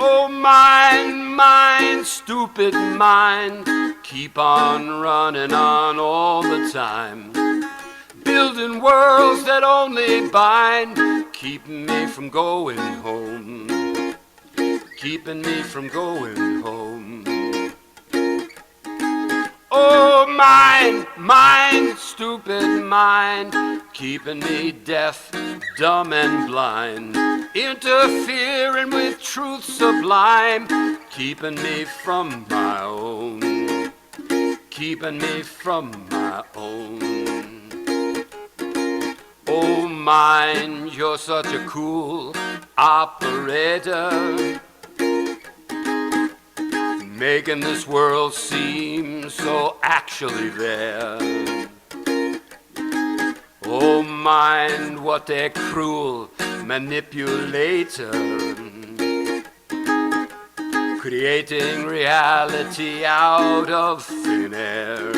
Oh, mine, mine, stupid mind, keep on running on all the time, building worlds that only bind, keeping me from going home, keeping me from going home. Oh, mine, mine, stupid mind, keeping me deaf, dumb and blind, interfering with truth sublime, keeping me from my own, keeping me from my own. Oh, mine, you're such a cool operator, making this world seem so actually there. Oh, mind, what a cruel manipulator, creating reality out of thin air.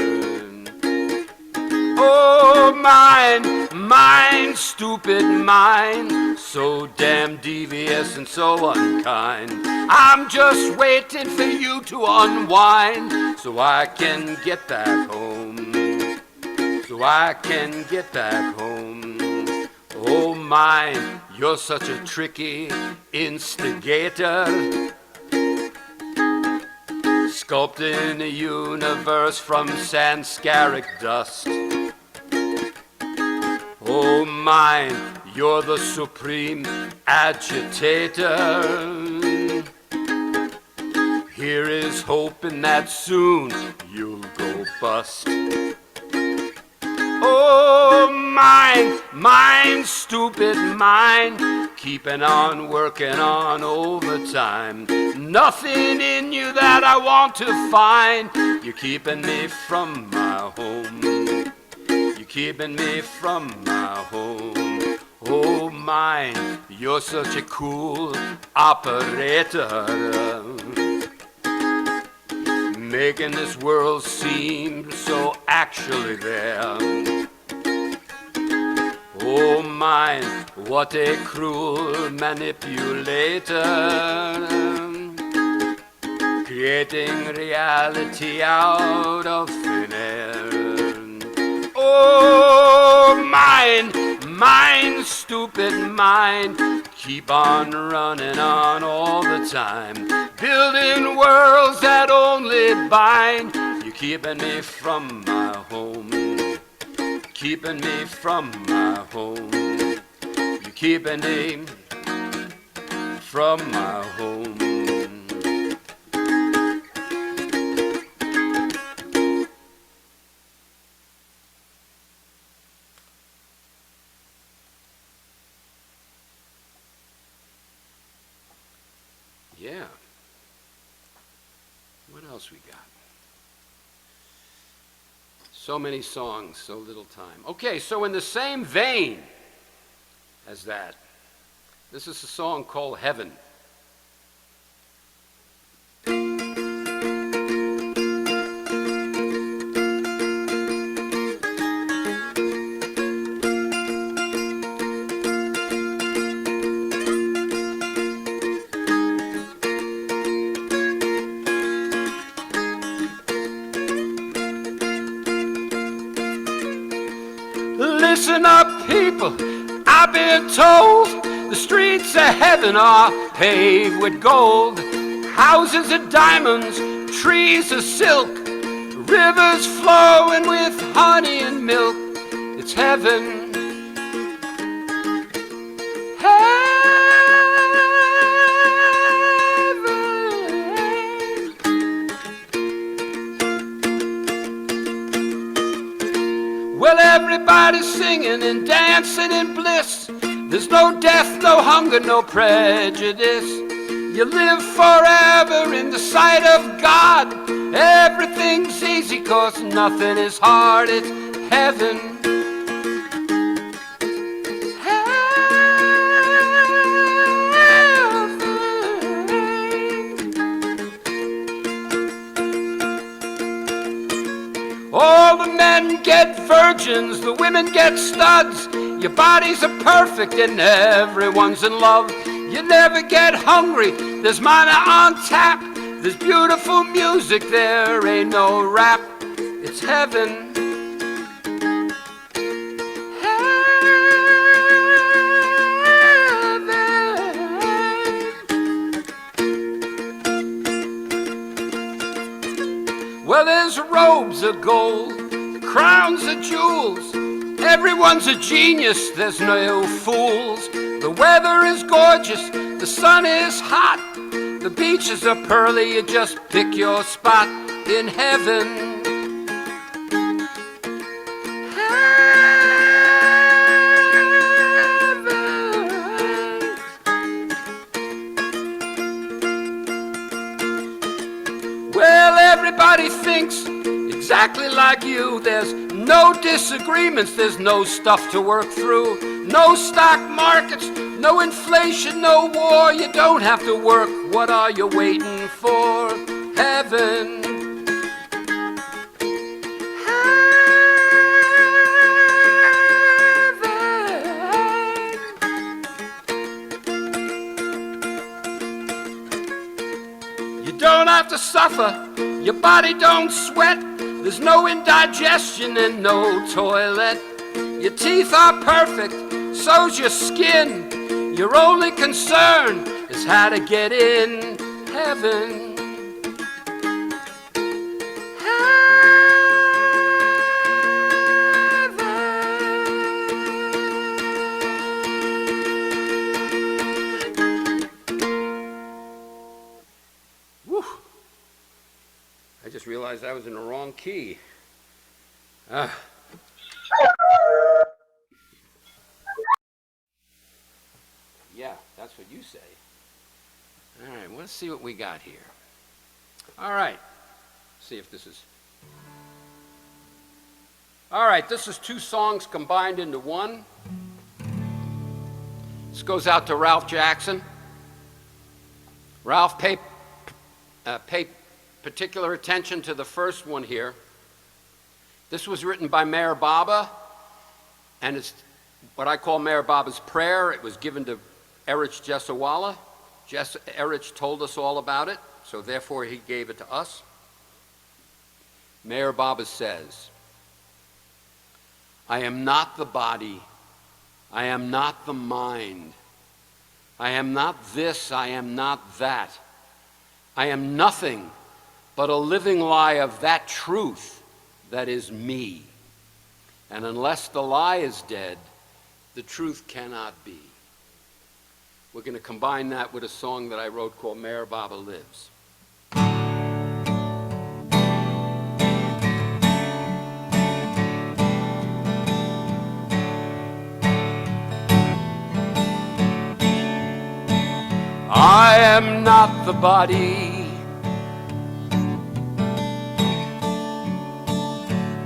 Oh, mine, mine, stupid mind, so damn devious and so unkind. I'm just waiting for you to unwind so I can get back home, so I can get back home. Oh, mine, you're such a tricky instigator, sculpting a universe from Sanskaric dust. Oh, mine, you're the supreme agitator. Here is hoping that soon you'll go bust. Oh, mine, mine, stupid mind, keeping on working on overtime. Nothing in you that I want to find. You're keeping me from my home, you're keeping me from my home. Oh, mine, you're such a cool operator, making this world seem so actually there. Oh, mine, what a cruel manipulator, creating reality out of thin air. Oh, mine, mine, stupid mind, keep on running on all the time, building worlds that only bind. You're keeping me from my home, keeping me from my home. You're keeping me from my home. Yeah. What else we got? So many songs, so little time. Okay, so in the same vein as that, this is a song called Heaven. Listen up, people, I've been told the streets of heaven are paved with gold. Houses of diamonds, trees of silk, rivers flowing with honey and milk. It's heaven. Well, everybody's singing and dancing in bliss. There's no death, no hunger, no prejudice. You live forever in the sight of God. Everything's easy 'cause nothing is hard. It's heaven. All the men get virgins, the women get studs. Your bodies are perfect and everyone's in love. You never get hungry, there's mana on tap. There's beautiful music, there ain't no rap. It's heaven. Well, there's robes of gold, crowns of jewels. Everyone's a genius, there's no fools. The weather is gorgeous, the sun is hot. The beaches are pearly, you just pick your spot in heaven. Well, everybody thinks exactly like you. There's no disagreements, there's no stuff to work through. No stock markets, no inflation, no war. You don't have to work, what are you waiting for? Heaven. You don't have to suffer, your body don't sweat. There's no indigestion and no toilet. Your teeth are perfect, so's your skin. Your only concern is how to get in heaven. Whew. I just realized I was in the wrong key. Yeah, that's what you say. All right, let's see what we got here. All right, see if this is... All right, this is two songs combined into one. This goes out to Ralph Jackson. Ralph, pay particular attention to the first one here. This was written by Meher Baba, and it's what I call Meher Baba's prayer. It was given to Erich Jesawala. Erich told us all about it, so therefore he gave it to us. Meher Baba says, I am not the body, I am not the mind, I am not this, I am not that. I am nothing but a living lie of that truth that is me. And unless the lie is dead, the truth cannot be. We're going to combine that with a song that I wrote called Meher Baba Lives. I am not the body,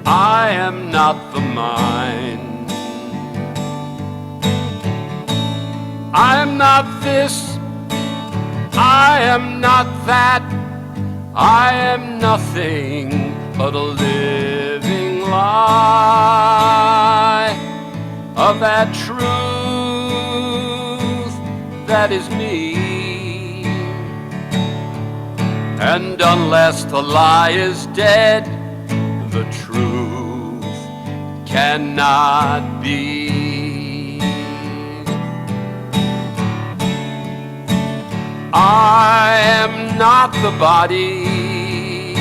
I am not the mind, I am not this, I am not that, I am nothing but a living lie of that truth that is me. And unless the lie is dead, the truth cannot be. I am not the body,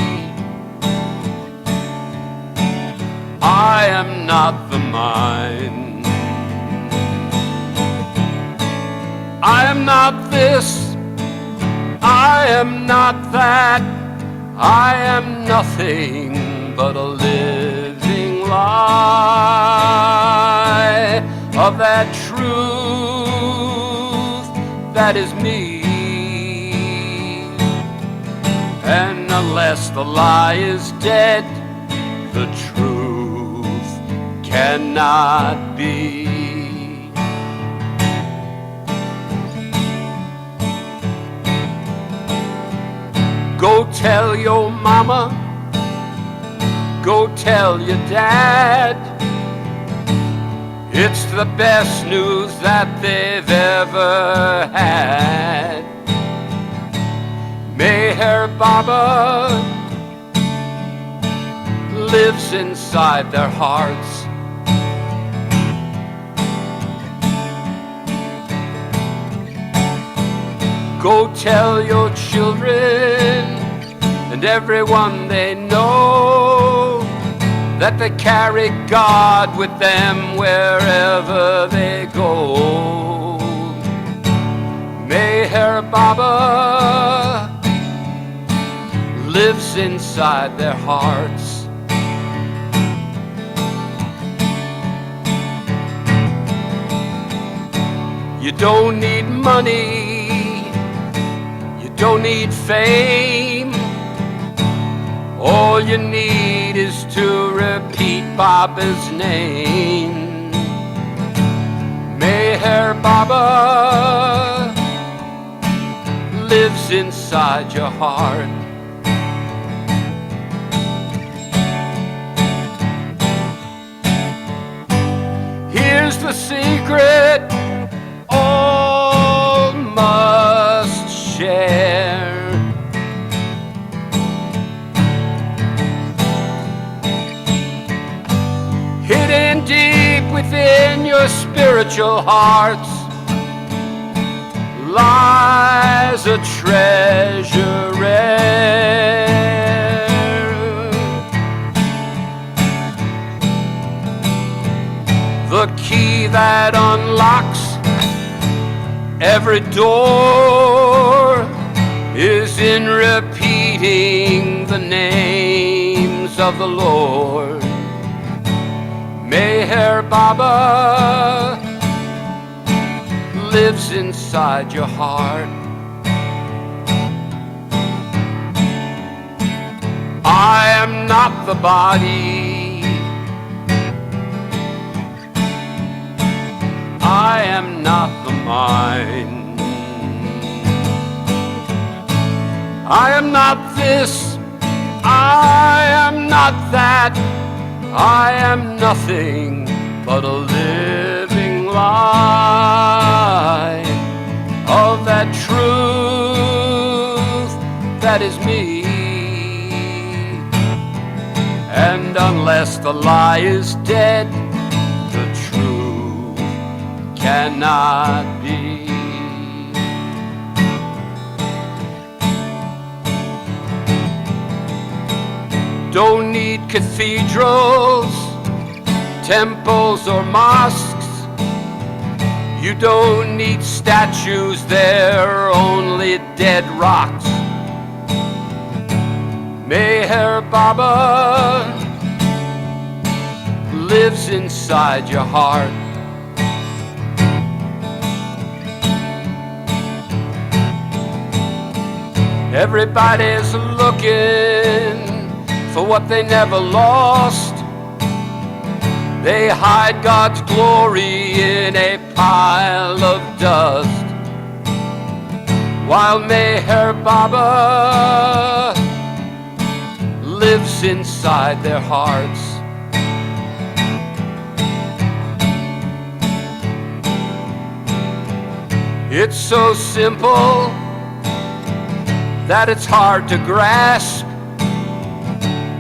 I am not the mind, I am not this, I am not that, I am nothing but a living lie of that truth that is me. And unless the lie is dead, the truth cannot be. Go tell your mama, go tell your dad, it's the best news that they've ever had. Meher Baba lives inside their hearts. Go tell your children and everyone they know that they carry God with them wherever they go. Meher Baba lives inside their hearts. You don't need money, you don't need fame. All you need is to repeat Baba's name. Meher Baba lives inside your heart. Here's the secret all must share. Hidden deep within your spiritual hearts lies a treasure rare. The key that unlocks every door is in repeating the names of the Lord. Meher Baba lives inside your heart. I am not the body, I am not the mind, I am not this, I am not that, I am nothing but a living lie of that truth that is me. And unless the lie is dead, the truth cannot be. Don't need cathedrals, temples or mosques. You don't need statues, they're only dead rocks. Meher Baba lives inside your heart. Everybody's looking for what they never lost. They hide God's glory in a pile of dust, while Meher Baba lives inside their hearts. It's so simple that it's hard to grasp.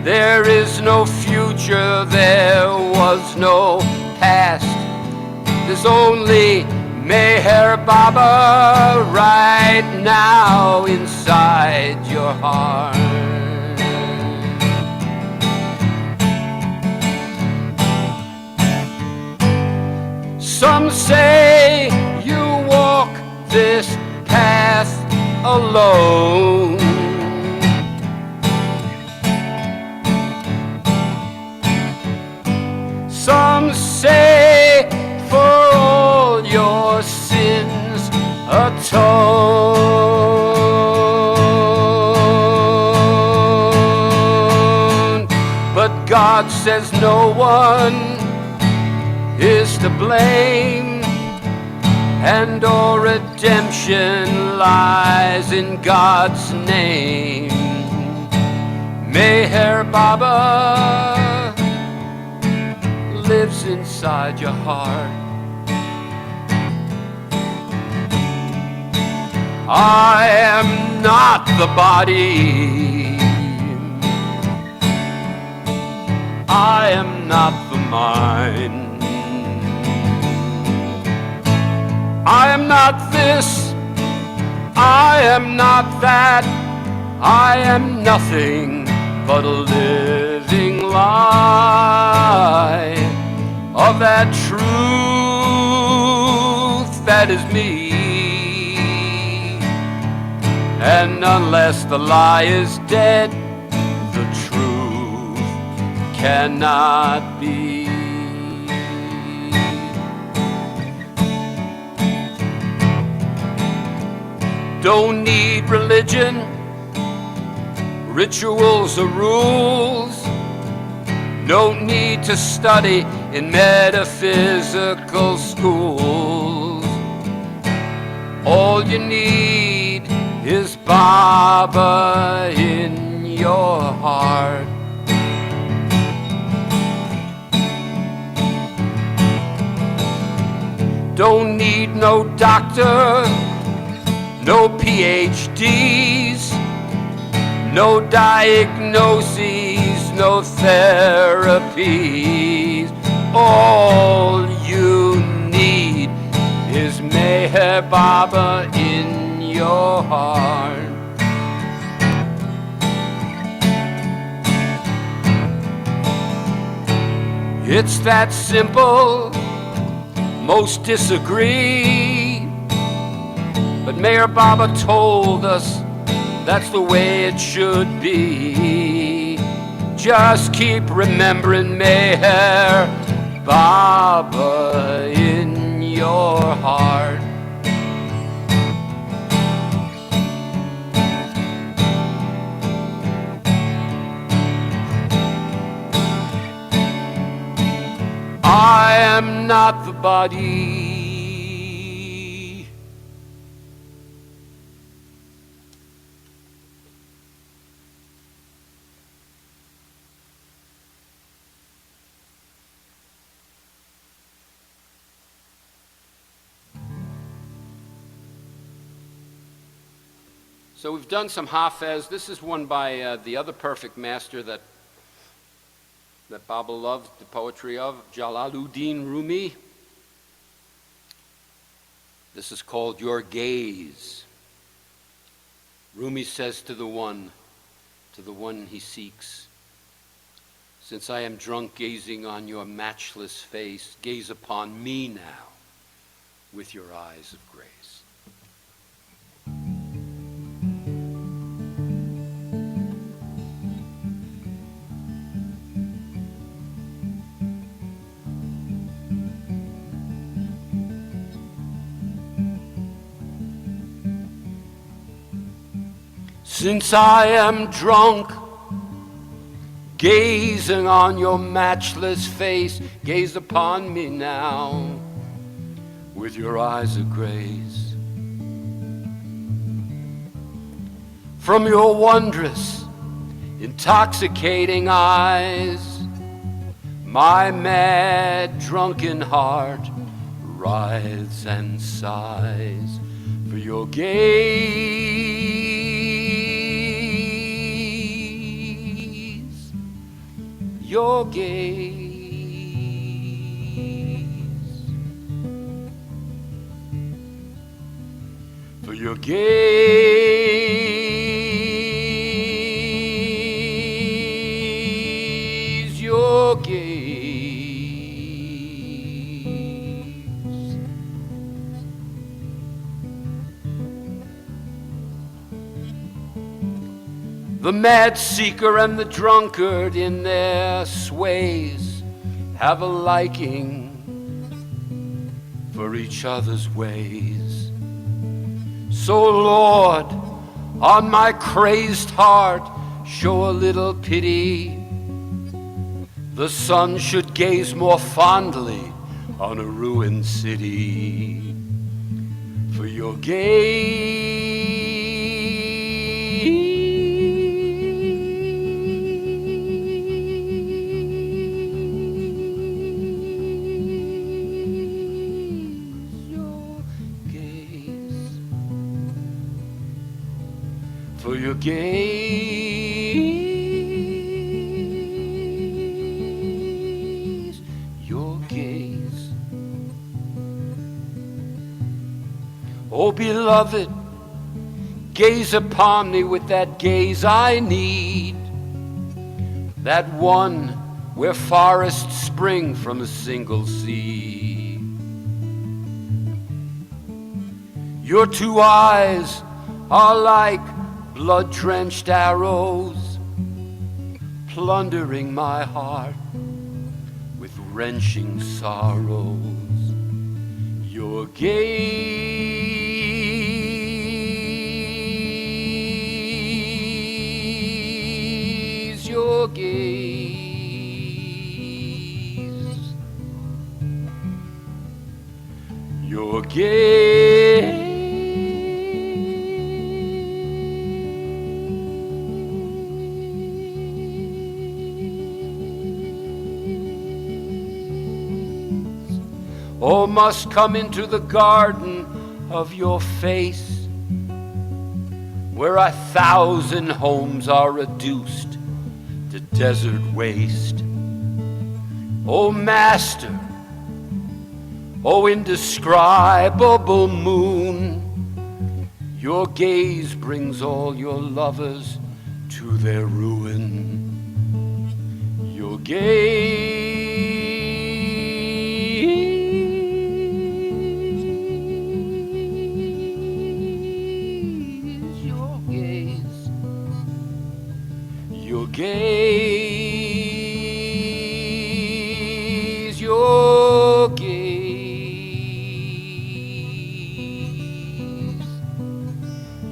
There is no future, there was no past. There's only Meher Baba right now inside your heart. Some say you walk this path alone. Some say for all your sins atone. But God says no one is to blame, and all redemption lies in God's name. Meher Baba lives inside your heart. I am not the body, I am not the mind. I am not this, I am not that, I am nothing but a living lie of that truth that is me. And unless the lie is dead, the truth cannot be. Don't need religion, rituals or rules. Don't need to study in metaphysical schools. All you need is Baba in your heart. Don't need no doctor, no PhDs, no diagnoses, no therapies. All you need is Meher Baba in your heart. It's that simple, most disagree. But Meher Baba told us that's the way it should be. Just keep remembering Meher Baba in your heart. I am not the body. So we've done some Hafez. This is one by the other perfect master that Baba loved the poetry of, Jalaluddin Rumi. This is called Your Gaze. Rumi says to the one he seeks, since I am drunk gazing on your matchless face, gaze upon me now with your eyes of grace. Since I am drunk, gazing on your matchless face, gaze upon me now with your eyes of grace. From your wondrous, intoxicating eyes, my mad, drunken heart writhes and sighs for your gaze. your gaze. For your gaze, your gaze. The mad seeker and the drunkard in their sways have a liking for each other's ways. So Lord, on my crazed heart, show a little pity. The sun should gaze more fondly on a ruined city. For your gaze, for your gaze, your gaze. Oh, beloved, gaze upon me with that gaze I need, that one where forests spring from a single seed. Your two eyes are like blood-drenched arrows, plundering my heart with wrenching sorrows. Your gaze, your gaze, your gaze. Oh, must come into the garden of your face, where 1,000 homes are reduced to desert waste. Oh, Master, oh, indescribable moon, your gaze brings all your lovers to their ruin. Your gaze, your gaze, your gaze, your gaze,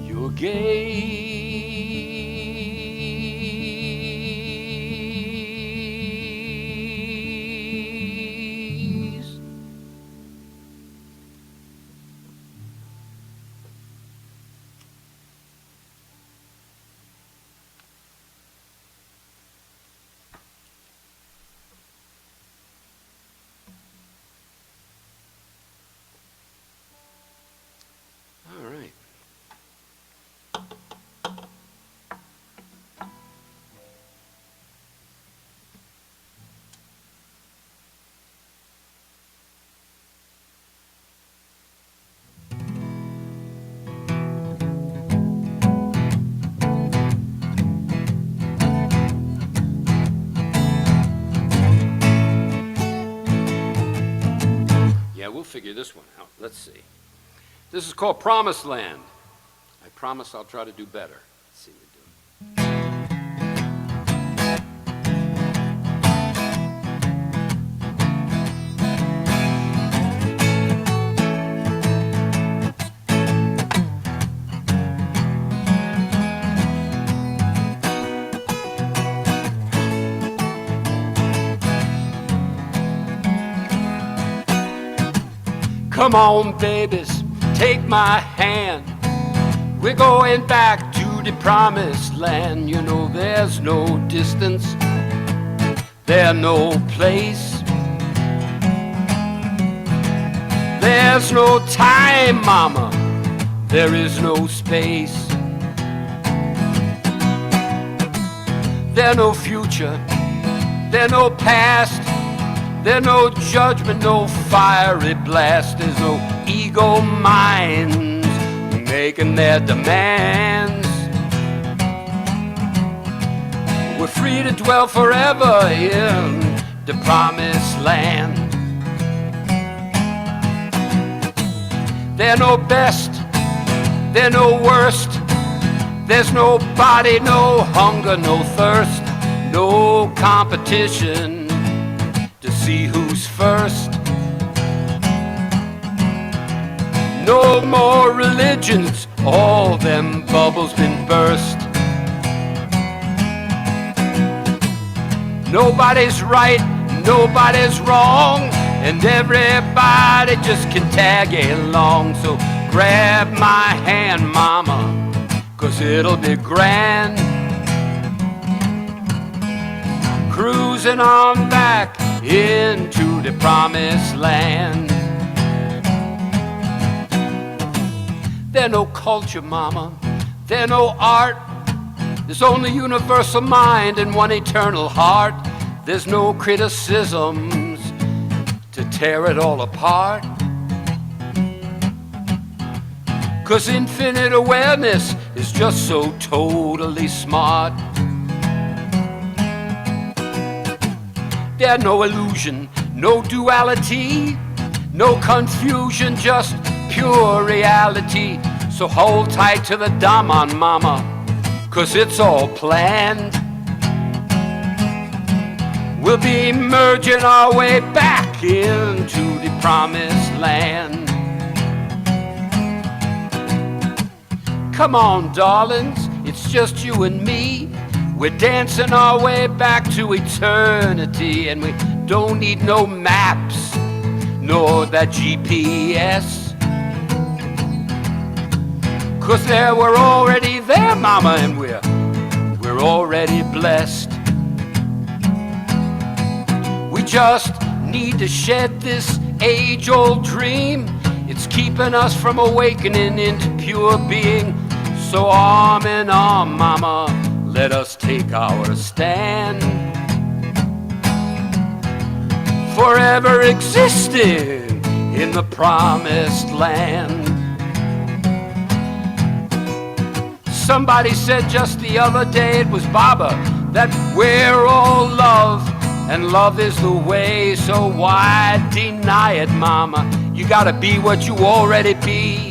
your gaze. All right. Yeah, we'll figure this one out. Let's see. This is called Promised Land. I promise I'll try to do better. Let's see what we do. Come on, babies, take my hand. We're going back to the promised land. You know there's no distance, there's no place, there's no time, mama, there is no space. There's no future, There's no past, there's no judgment, no fiery blast. There's no ego minds making their demands. We're free to dwell forever in the promised land. There's no best, there's no worst. There's no body, no hunger, no thirst, no competition to see who's first. No more religions, all them bubbles been burst. Nobody's right, nobody's wrong, and everybody just can tag along. So grab my hand, mama, 'cause it'll be grand. Cruising on back into the promised land. There's no culture, mama, there's no art. There's only universal mind and one eternal heart. There's no criticisms to tear it all apart. 'Cause infinite awareness is just so totally smart. There's no illusion, no duality, no confusion, just pure reality. So hold tight to the Daman, mama, 'cause it's all planned. We'll be merging our way back into the promised land. Come on, darlings, it's just you and me. We're dancing our way back to eternity, and we don't need no maps, nor that GPS. 'Cause there we're already there, mama, and we're already blessed. We just need to shed this age-old dream. It's keeping us from awakening into pure being. So arm in arm, mama, let us take our stand. Forever existing in the promised land. Somebody said just the other day, it was Baba, that we're all love, and love is the way. So why deny it, mama? You gotta be what you already be.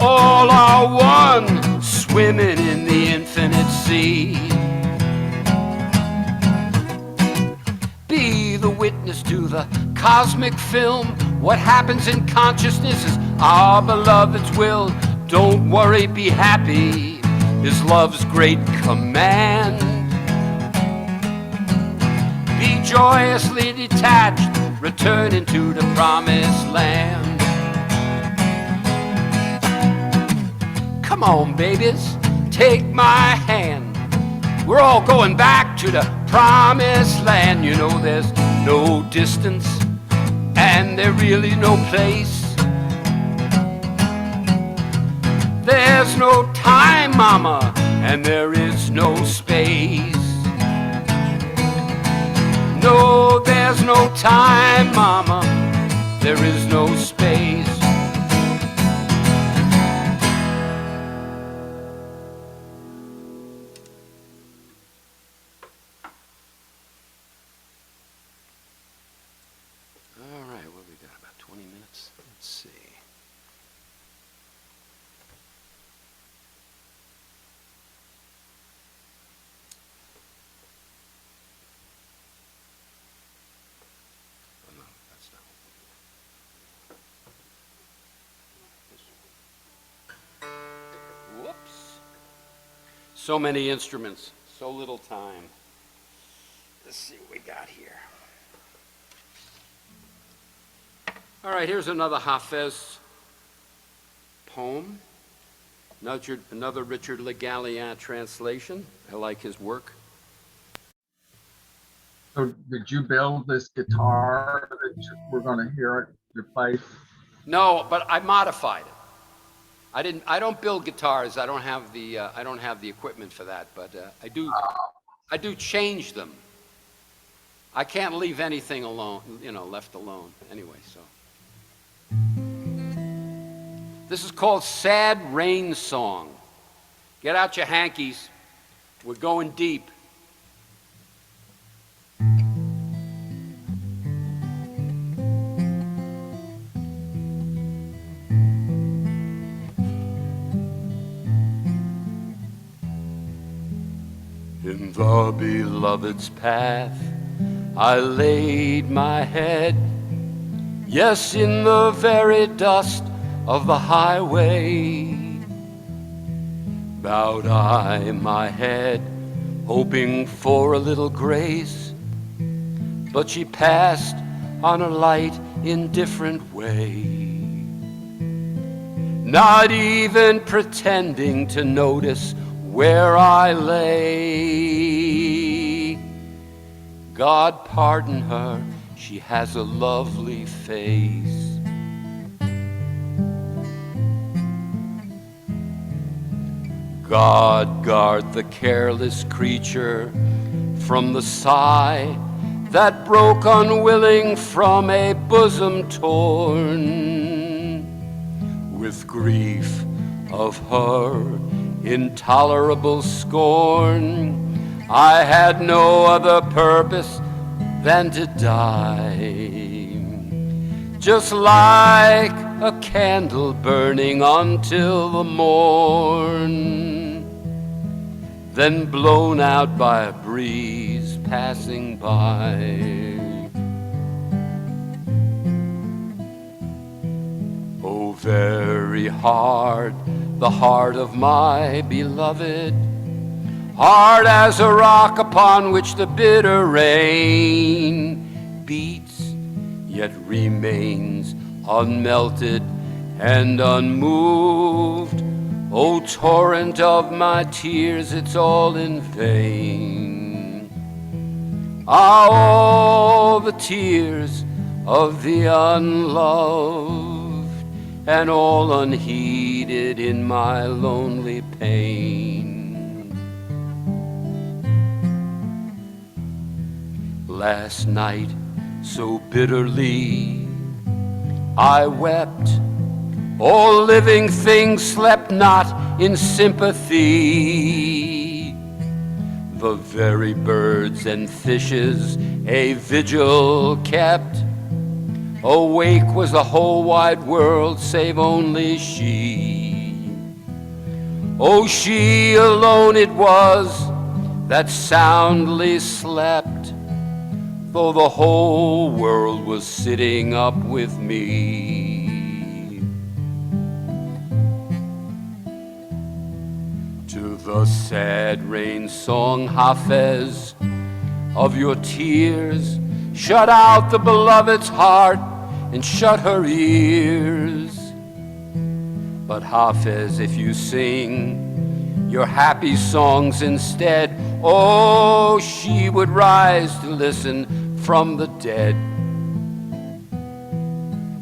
All are one, swimming in the infinite sea. Be the witness to the cosmic film. What happens in consciousness is our beloved's will. Don't worry, be happy, is love's great command. Be joyously detached, returning to the promised land. Come on, babies, take my hand. We're all going back to the promised land. You know, there's no distance, and there really no place. There's no time, mama, and there is no space. No, there's no time, mama, there is no space. All right, what we got, about 20 minutes? Let's see. Oh, no, that's not. Whoops. So many instruments, so little time. Let's see what we got here. All right, here's another Hafez poem. Another Richard Le Gallienne translation. I like his work. So did you build this guitar that we're going to hear it, you play? No, but I modified it. I don't build guitars. I don't have the equipment for that, but I do. I do change them. I can't leave anything alone, left alone. Anyway, so. This is called Sad Rain Song. Get out your hankies. We're going deep. In the beloved's path I laid my head, yes, in the very dust of the highway. Bowed I my head, hoping for a little grace, but she passed on a light, indifferent way, not even pretending to notice where I lay. God pardon her, she has a lovely face. God guard the careless creature from the sigh that broke unwilling from a bosom torn with grief of her intolerable scorn. I had no other purpose than to die, just like a candle burning until the morn, then blown out by a breeze passing by. Oh, very hard, the heart of my beloved, hard as a rock upon which the bitter rain beats, yet remains unmelted and unmoved. O torrent of my tears, it's all in vain. Ah, all the tears of the unloved, and all unheeded in my lonely pain. Last night, so bitterly, I wept. All living things slept not in sympathy. The very birds and fishes a vigil kept. Awake was the whole wide world, save only she. Oh, she alone it was that soundly slept, though the whole world was sitting up with me. To the sad rain song, Hafez, of your tears, shut out the beloved's heart and shut her ears. But Hafez, if you sing your happy songs instead, oh, she would rise to listen from the dead.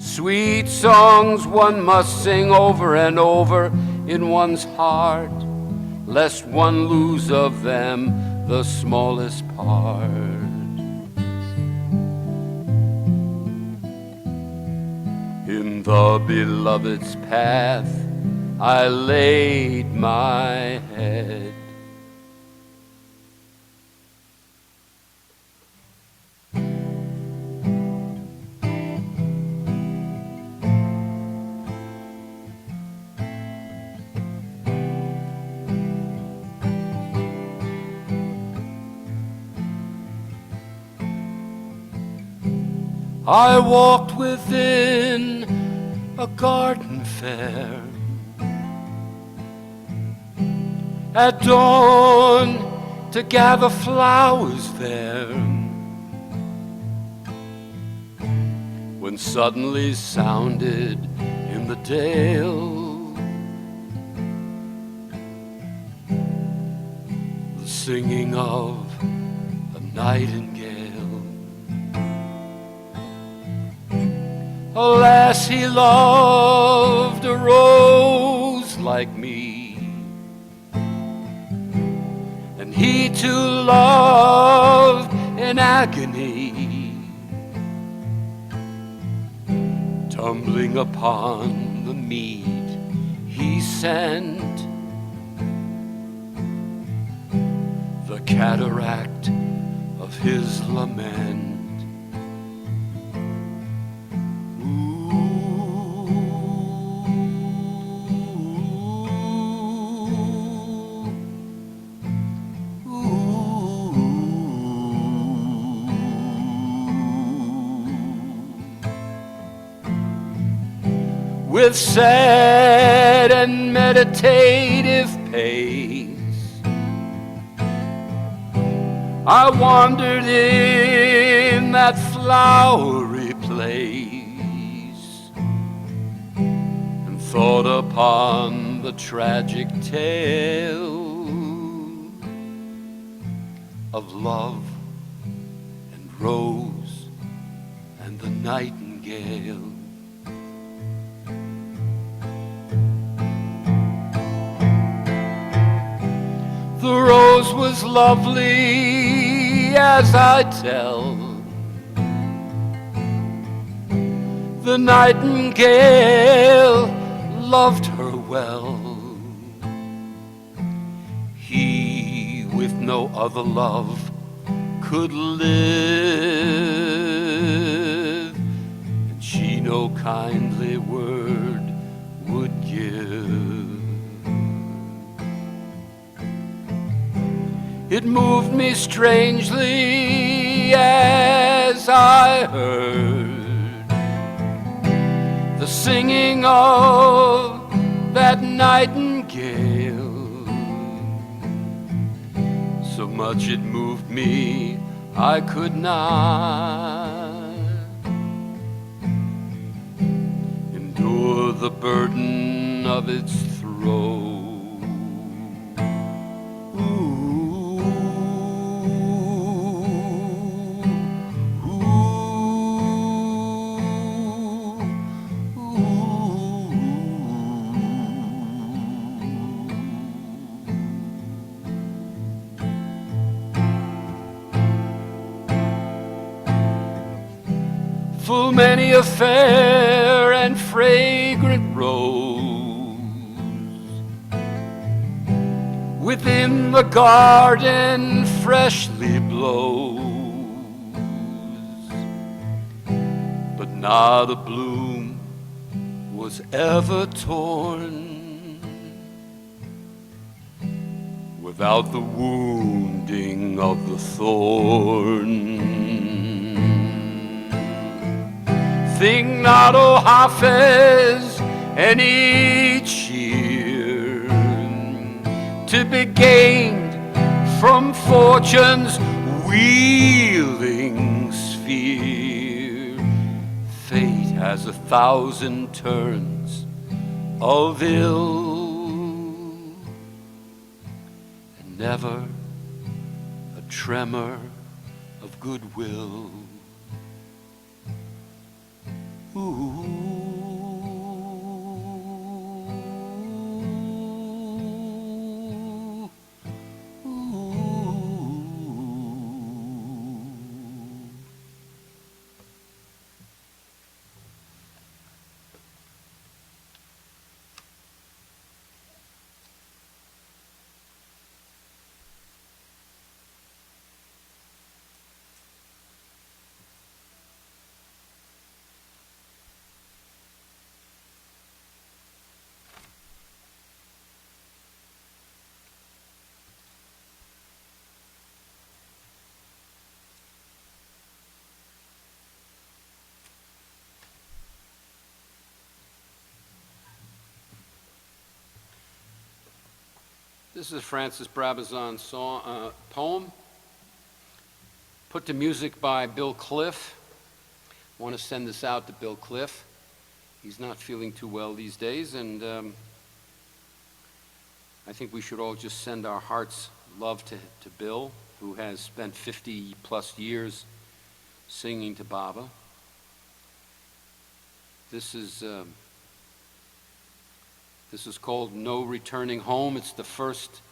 Sweet songs one must sing over and over in one's heart, lest one lose of them the smallest part. In the beloved's path I laid my head. I walked within a garden fair at dawn to gather flowers there, when suddenly sounded in the dale the singing of a nightingale. Alas, he loved a rose like me, and and he too loved in agony, tumbling upon the mead he sent, the cataract of his lament. With sad and meditative pace, I wandered in that flowery place and thought upon the tragic tale of love and rose and the nightingale. The rose was lovely as I tell, the nightingale loved her well. He with no other love could live, and she no kindly word would give. It moved me strangely as I heard the singing of that nightingale. So much it moved me, I could not endure the burden of its throe. Full many a fair and fragrant rose within the garden freshly blows, but not a bloom was ever torn without the wounding of the thorn. Think not, O Hafiz, any cheer to be gained from fortune's wheeling sphere. Fate has 1,000 turns of ill, and never a tremor of goodwill. Ooh. This is Francis Brabazon's song, poem, put to music by Bill Cliff. I want to send this out to Bill Cliff. He's not feeling too well these days, and I think we should all just send our heart's love to Bill, who has spent 50 plus years singing to Baba. This is called No Returning Home. It's the first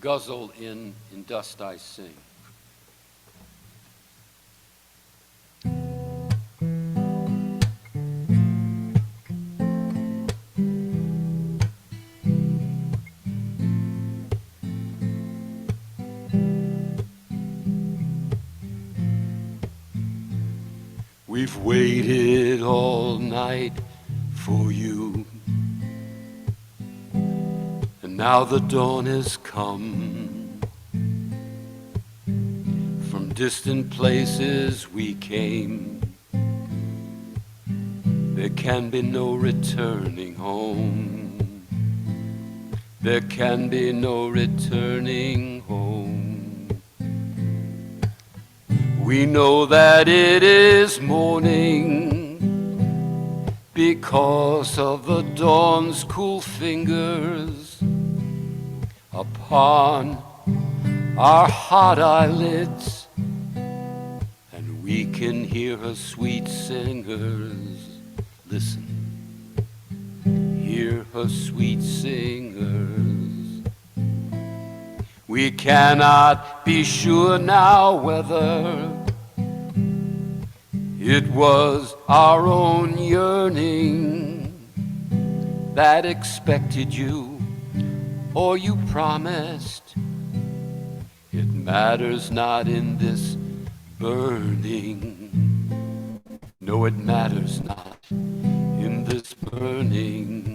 guzzle in dust I sing. We've waited all night for you, and now the dawn has come. From distant places we came. There can be no returning home. There can be no returning home. We know that it is morning because of the dawn's cool fingers upon our hot eyelids, and we can hear her sweet singers. Listen, hear her sweet singers. We cannot be sure now whether it was our own yearning that expected you, or you promised. It matters not in this burning. No, it matters not in this burning.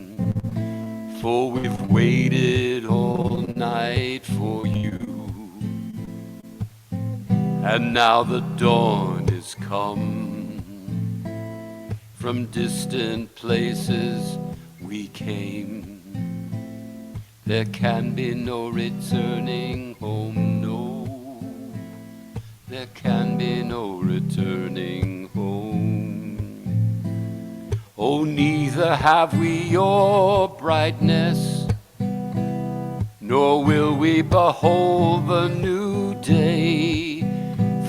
For we've waited all night for you, and now the dawn is come. From distant places we came. There can be no returning home, no. There can be no returning home. Oh, neither have we your brightness, nor will we behold the new day.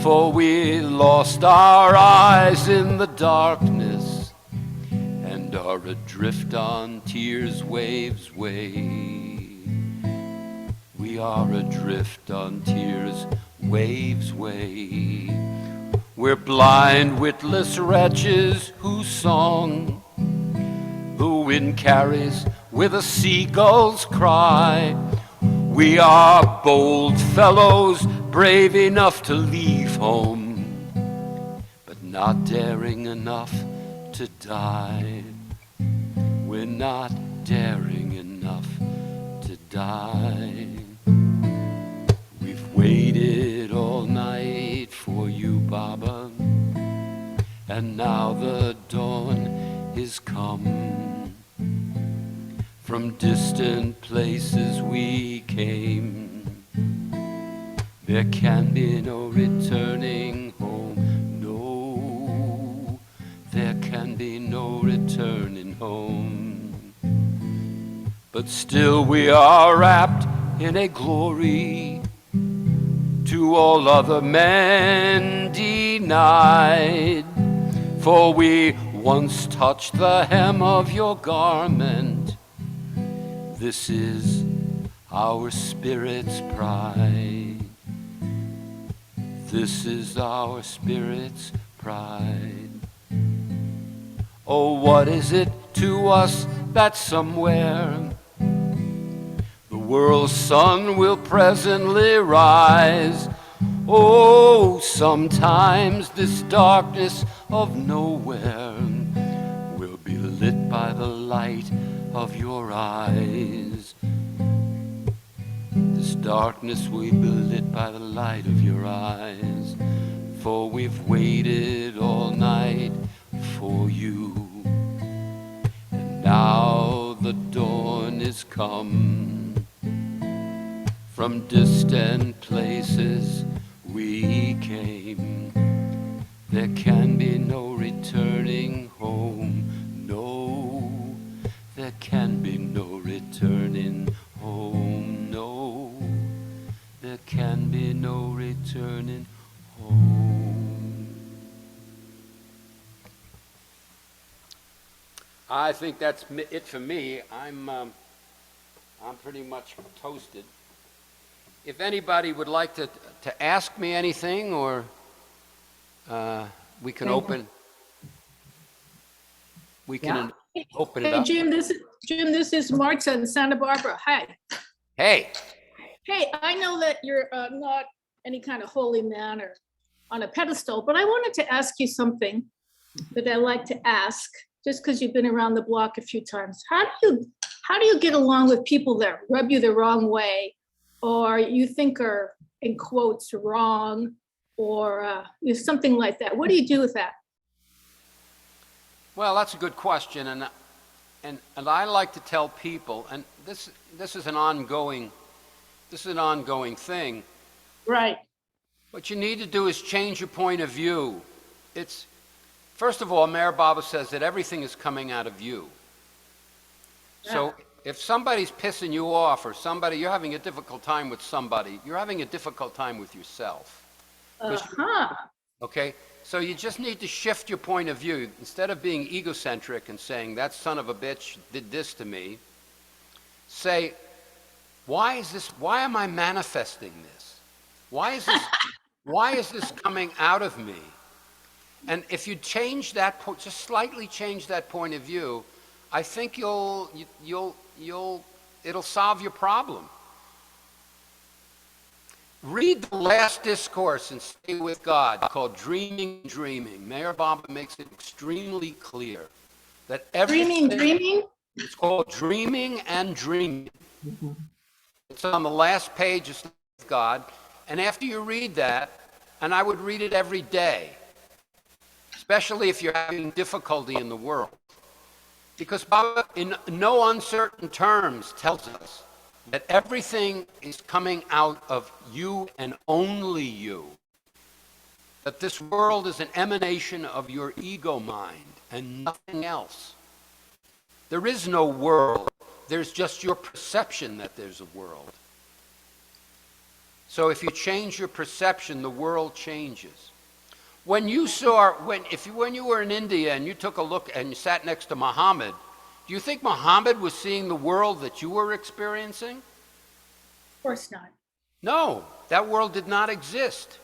For we lost our eyes in the darkness, and are adrift on tears' waves' way. We are adrift on tears' waves' way. We're blind, witless wretches whose song the wind carries with a seagull's cry. We are bold fellows, brave enough to leave home, but not daring enough to die. We're not daring enough to die. We've waited all night for you, Baba, and now the dawn is come. From distant places we came. There can be no returning home, no. There can be no returning home. But still we are wrapped in a glory to all other men denied. For we once touched the hem of your garment. This is our spirit's pride. This is our spirit's pride. Oh, what is it to us that somewhere the world's sun will presently rise? Oh, sometimes this darkness of nowhere will be lit by the light of your eyes. This darkness will be lit by the light of your eyes. For we've waited all night for you, and now the dawn is come. From distant places we came. There can be no returning home, no. There can be no returning home, no. There can be no returning home. I think that's it for me. I'm pretty much toasted. If anybody would like to ask me anything, or we can open open it Hey, up. Jim, this is Marta in Santa Barbara. Hi. Hey, Hey, I know that you're not any kind of holy man or on a pedestal, but I wanted to ask you something that I like to ask, just because you've been around the block a few times. How do you get along with people that rub you the wrong way, or you think are, in quotes, wrong, or something like that? What do you do with that? well, that's a good question, and I like to tell people, and this is an ongoing thing. Right. What you need to do is change your point of view. It's first of all, Mayor Baba says that everything is coming out of you. So if somebody's pissing you off, or you're having a difficult time with somebody, you're having a difficult time with yourself. Okay? So you just need to shift your point of view. Instead of being egocentric and saying, that son of a bitch did this to me, say, why am I manifesting this? Why is this coming out of me? And if you change that, just slightly change that point of view, I think it'll solve your problem. Read the last discourse in Stay with God called Dreaming, Dreaming. Mayor Baba makes it extremely clear that Dreaming? It's called Dreaming and Dreaming. It's on the last page of Stay with God. And after you read that, and I would read it every day, especially if you're having difficulty in the world, because Baba, in no uncertain terms, tells us that everything is coming out of you and only you. That this world is an emanation of your ego mind and nothing else. There is no world. There's just your perception that there's a world. So if you change your perception, the world changes. When you were in India and you took a look and you sat next to Muhammad, do you think Muhammad was seeing the world that you were experiencing? Of course not. No, that world did not exist.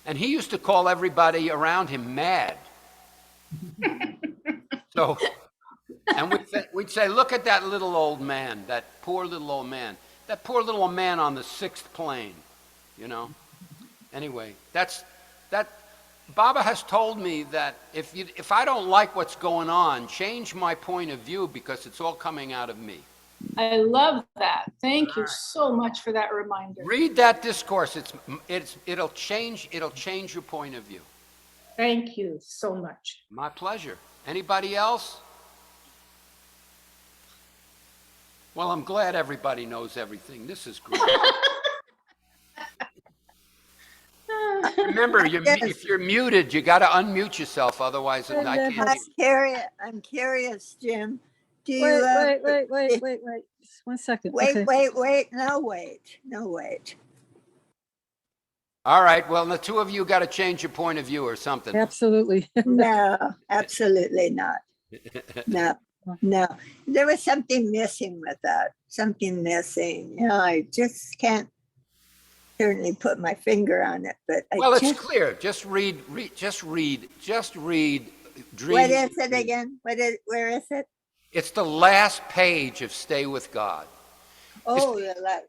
And he used to call everybody around him mad. So, and we'd say, look at that little old man, that poor little old man on the sixth plane, you know? Anyway, that Baba has told me that if I don't like what's going on, change my point of view, because it's all coming out of me. I love that. Thank you so much for that reminder. Read that discourse. It'll change your point of view. Thank you so much. My pleasure. Anybody else? Well, I'm glad everybody knows everything. This is great. Remember, if you're muted, you got to unmute yourself. Otherwise, I can't. I'm curious, Jim. Do you, Wait. Just 1 second. wait, Okay. no, wait. All right. Well, the two of you got to change your point of view or something. Absolutely. No, absolutely not. No. There was something missing with that. Something missing. You know, I just can't certainly put my finger on it, but It's clear. Just read. Dream. What is it again? Where is it? It's the last page of Stay with God. Oh,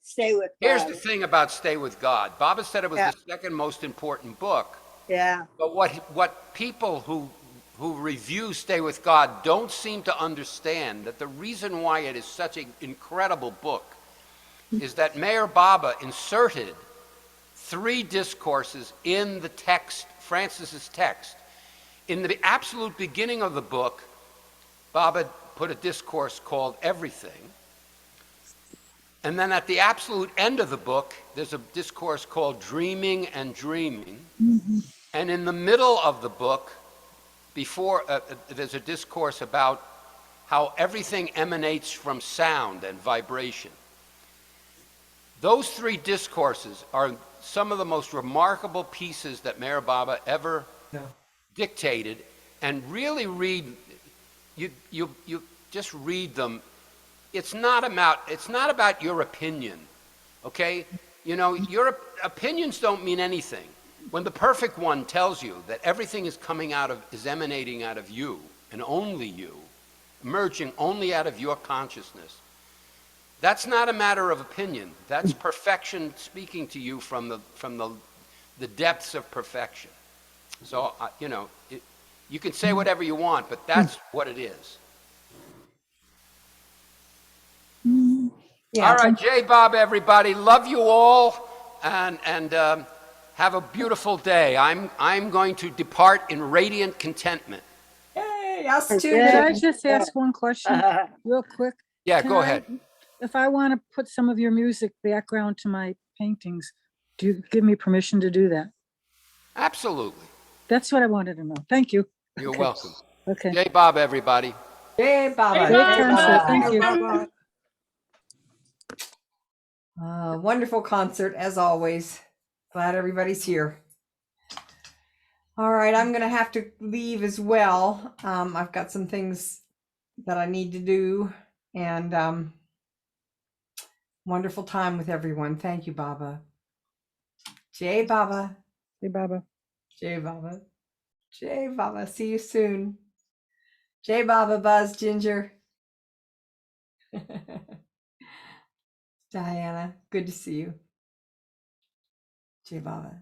Stay with God. Here's the thing about Stay with God. Baba said it was the second most important book. Yeah. But what people who review Stay with God don't seem to understand, that the reason why it is such an incredible book is that Mayor Baba inserted 3 discourses in the text, Francis's text. In the absolute beginning of the book, Baba put a discourse called Everything. And then at the absolute end of the book, there's a discourse called Dreaming and Dreaming. Mm-hmm. And in the middle of the book, there's a discourse about how everything emanates from sound and vibration. Those 3 discourses are some of the most remarkable pieces that Mayor Baba ever dictated. And really you just read them. It's not about your opinion, okay? You know, your opinions don't mean anything. When the perfect one tells you that everything is emanating out of you and only you, emerging only out of your consciousness, that's not a matter of opinion. That's perfection speaking to you from the depths of perfection. So, you know, you can say whatever you want, but that's what it is. Yeah. All right, J. Bob, everybody. Love you all, and have a beautiful day. I'm going to depart in radiant contentment. Yay, us too. Could I Jim. just ask one question real quick? Yeah, Can go I- ahead. If I want to put some of your music background to my paintings, do you give me permission to do that? Absolutely. That's what I wanted to know. Thank you. You're Okay. welcome. Okay. J. Bob, everybody. Yay, Baba. Hey, Great Bob. concert. Thank you. Bye. Wonderful concert as always. Glad everybody's here. All right, I'm gonna have to leave as well. I've got some things that I need to do, and wonderful time with everyone. Thank you, Baba. Jay Baba. Hey, Baba. Jay Baba. Jay Baba. See you soon. Jay Baba, Buzz, Ginger. Diana, good to see you. Jay Baba.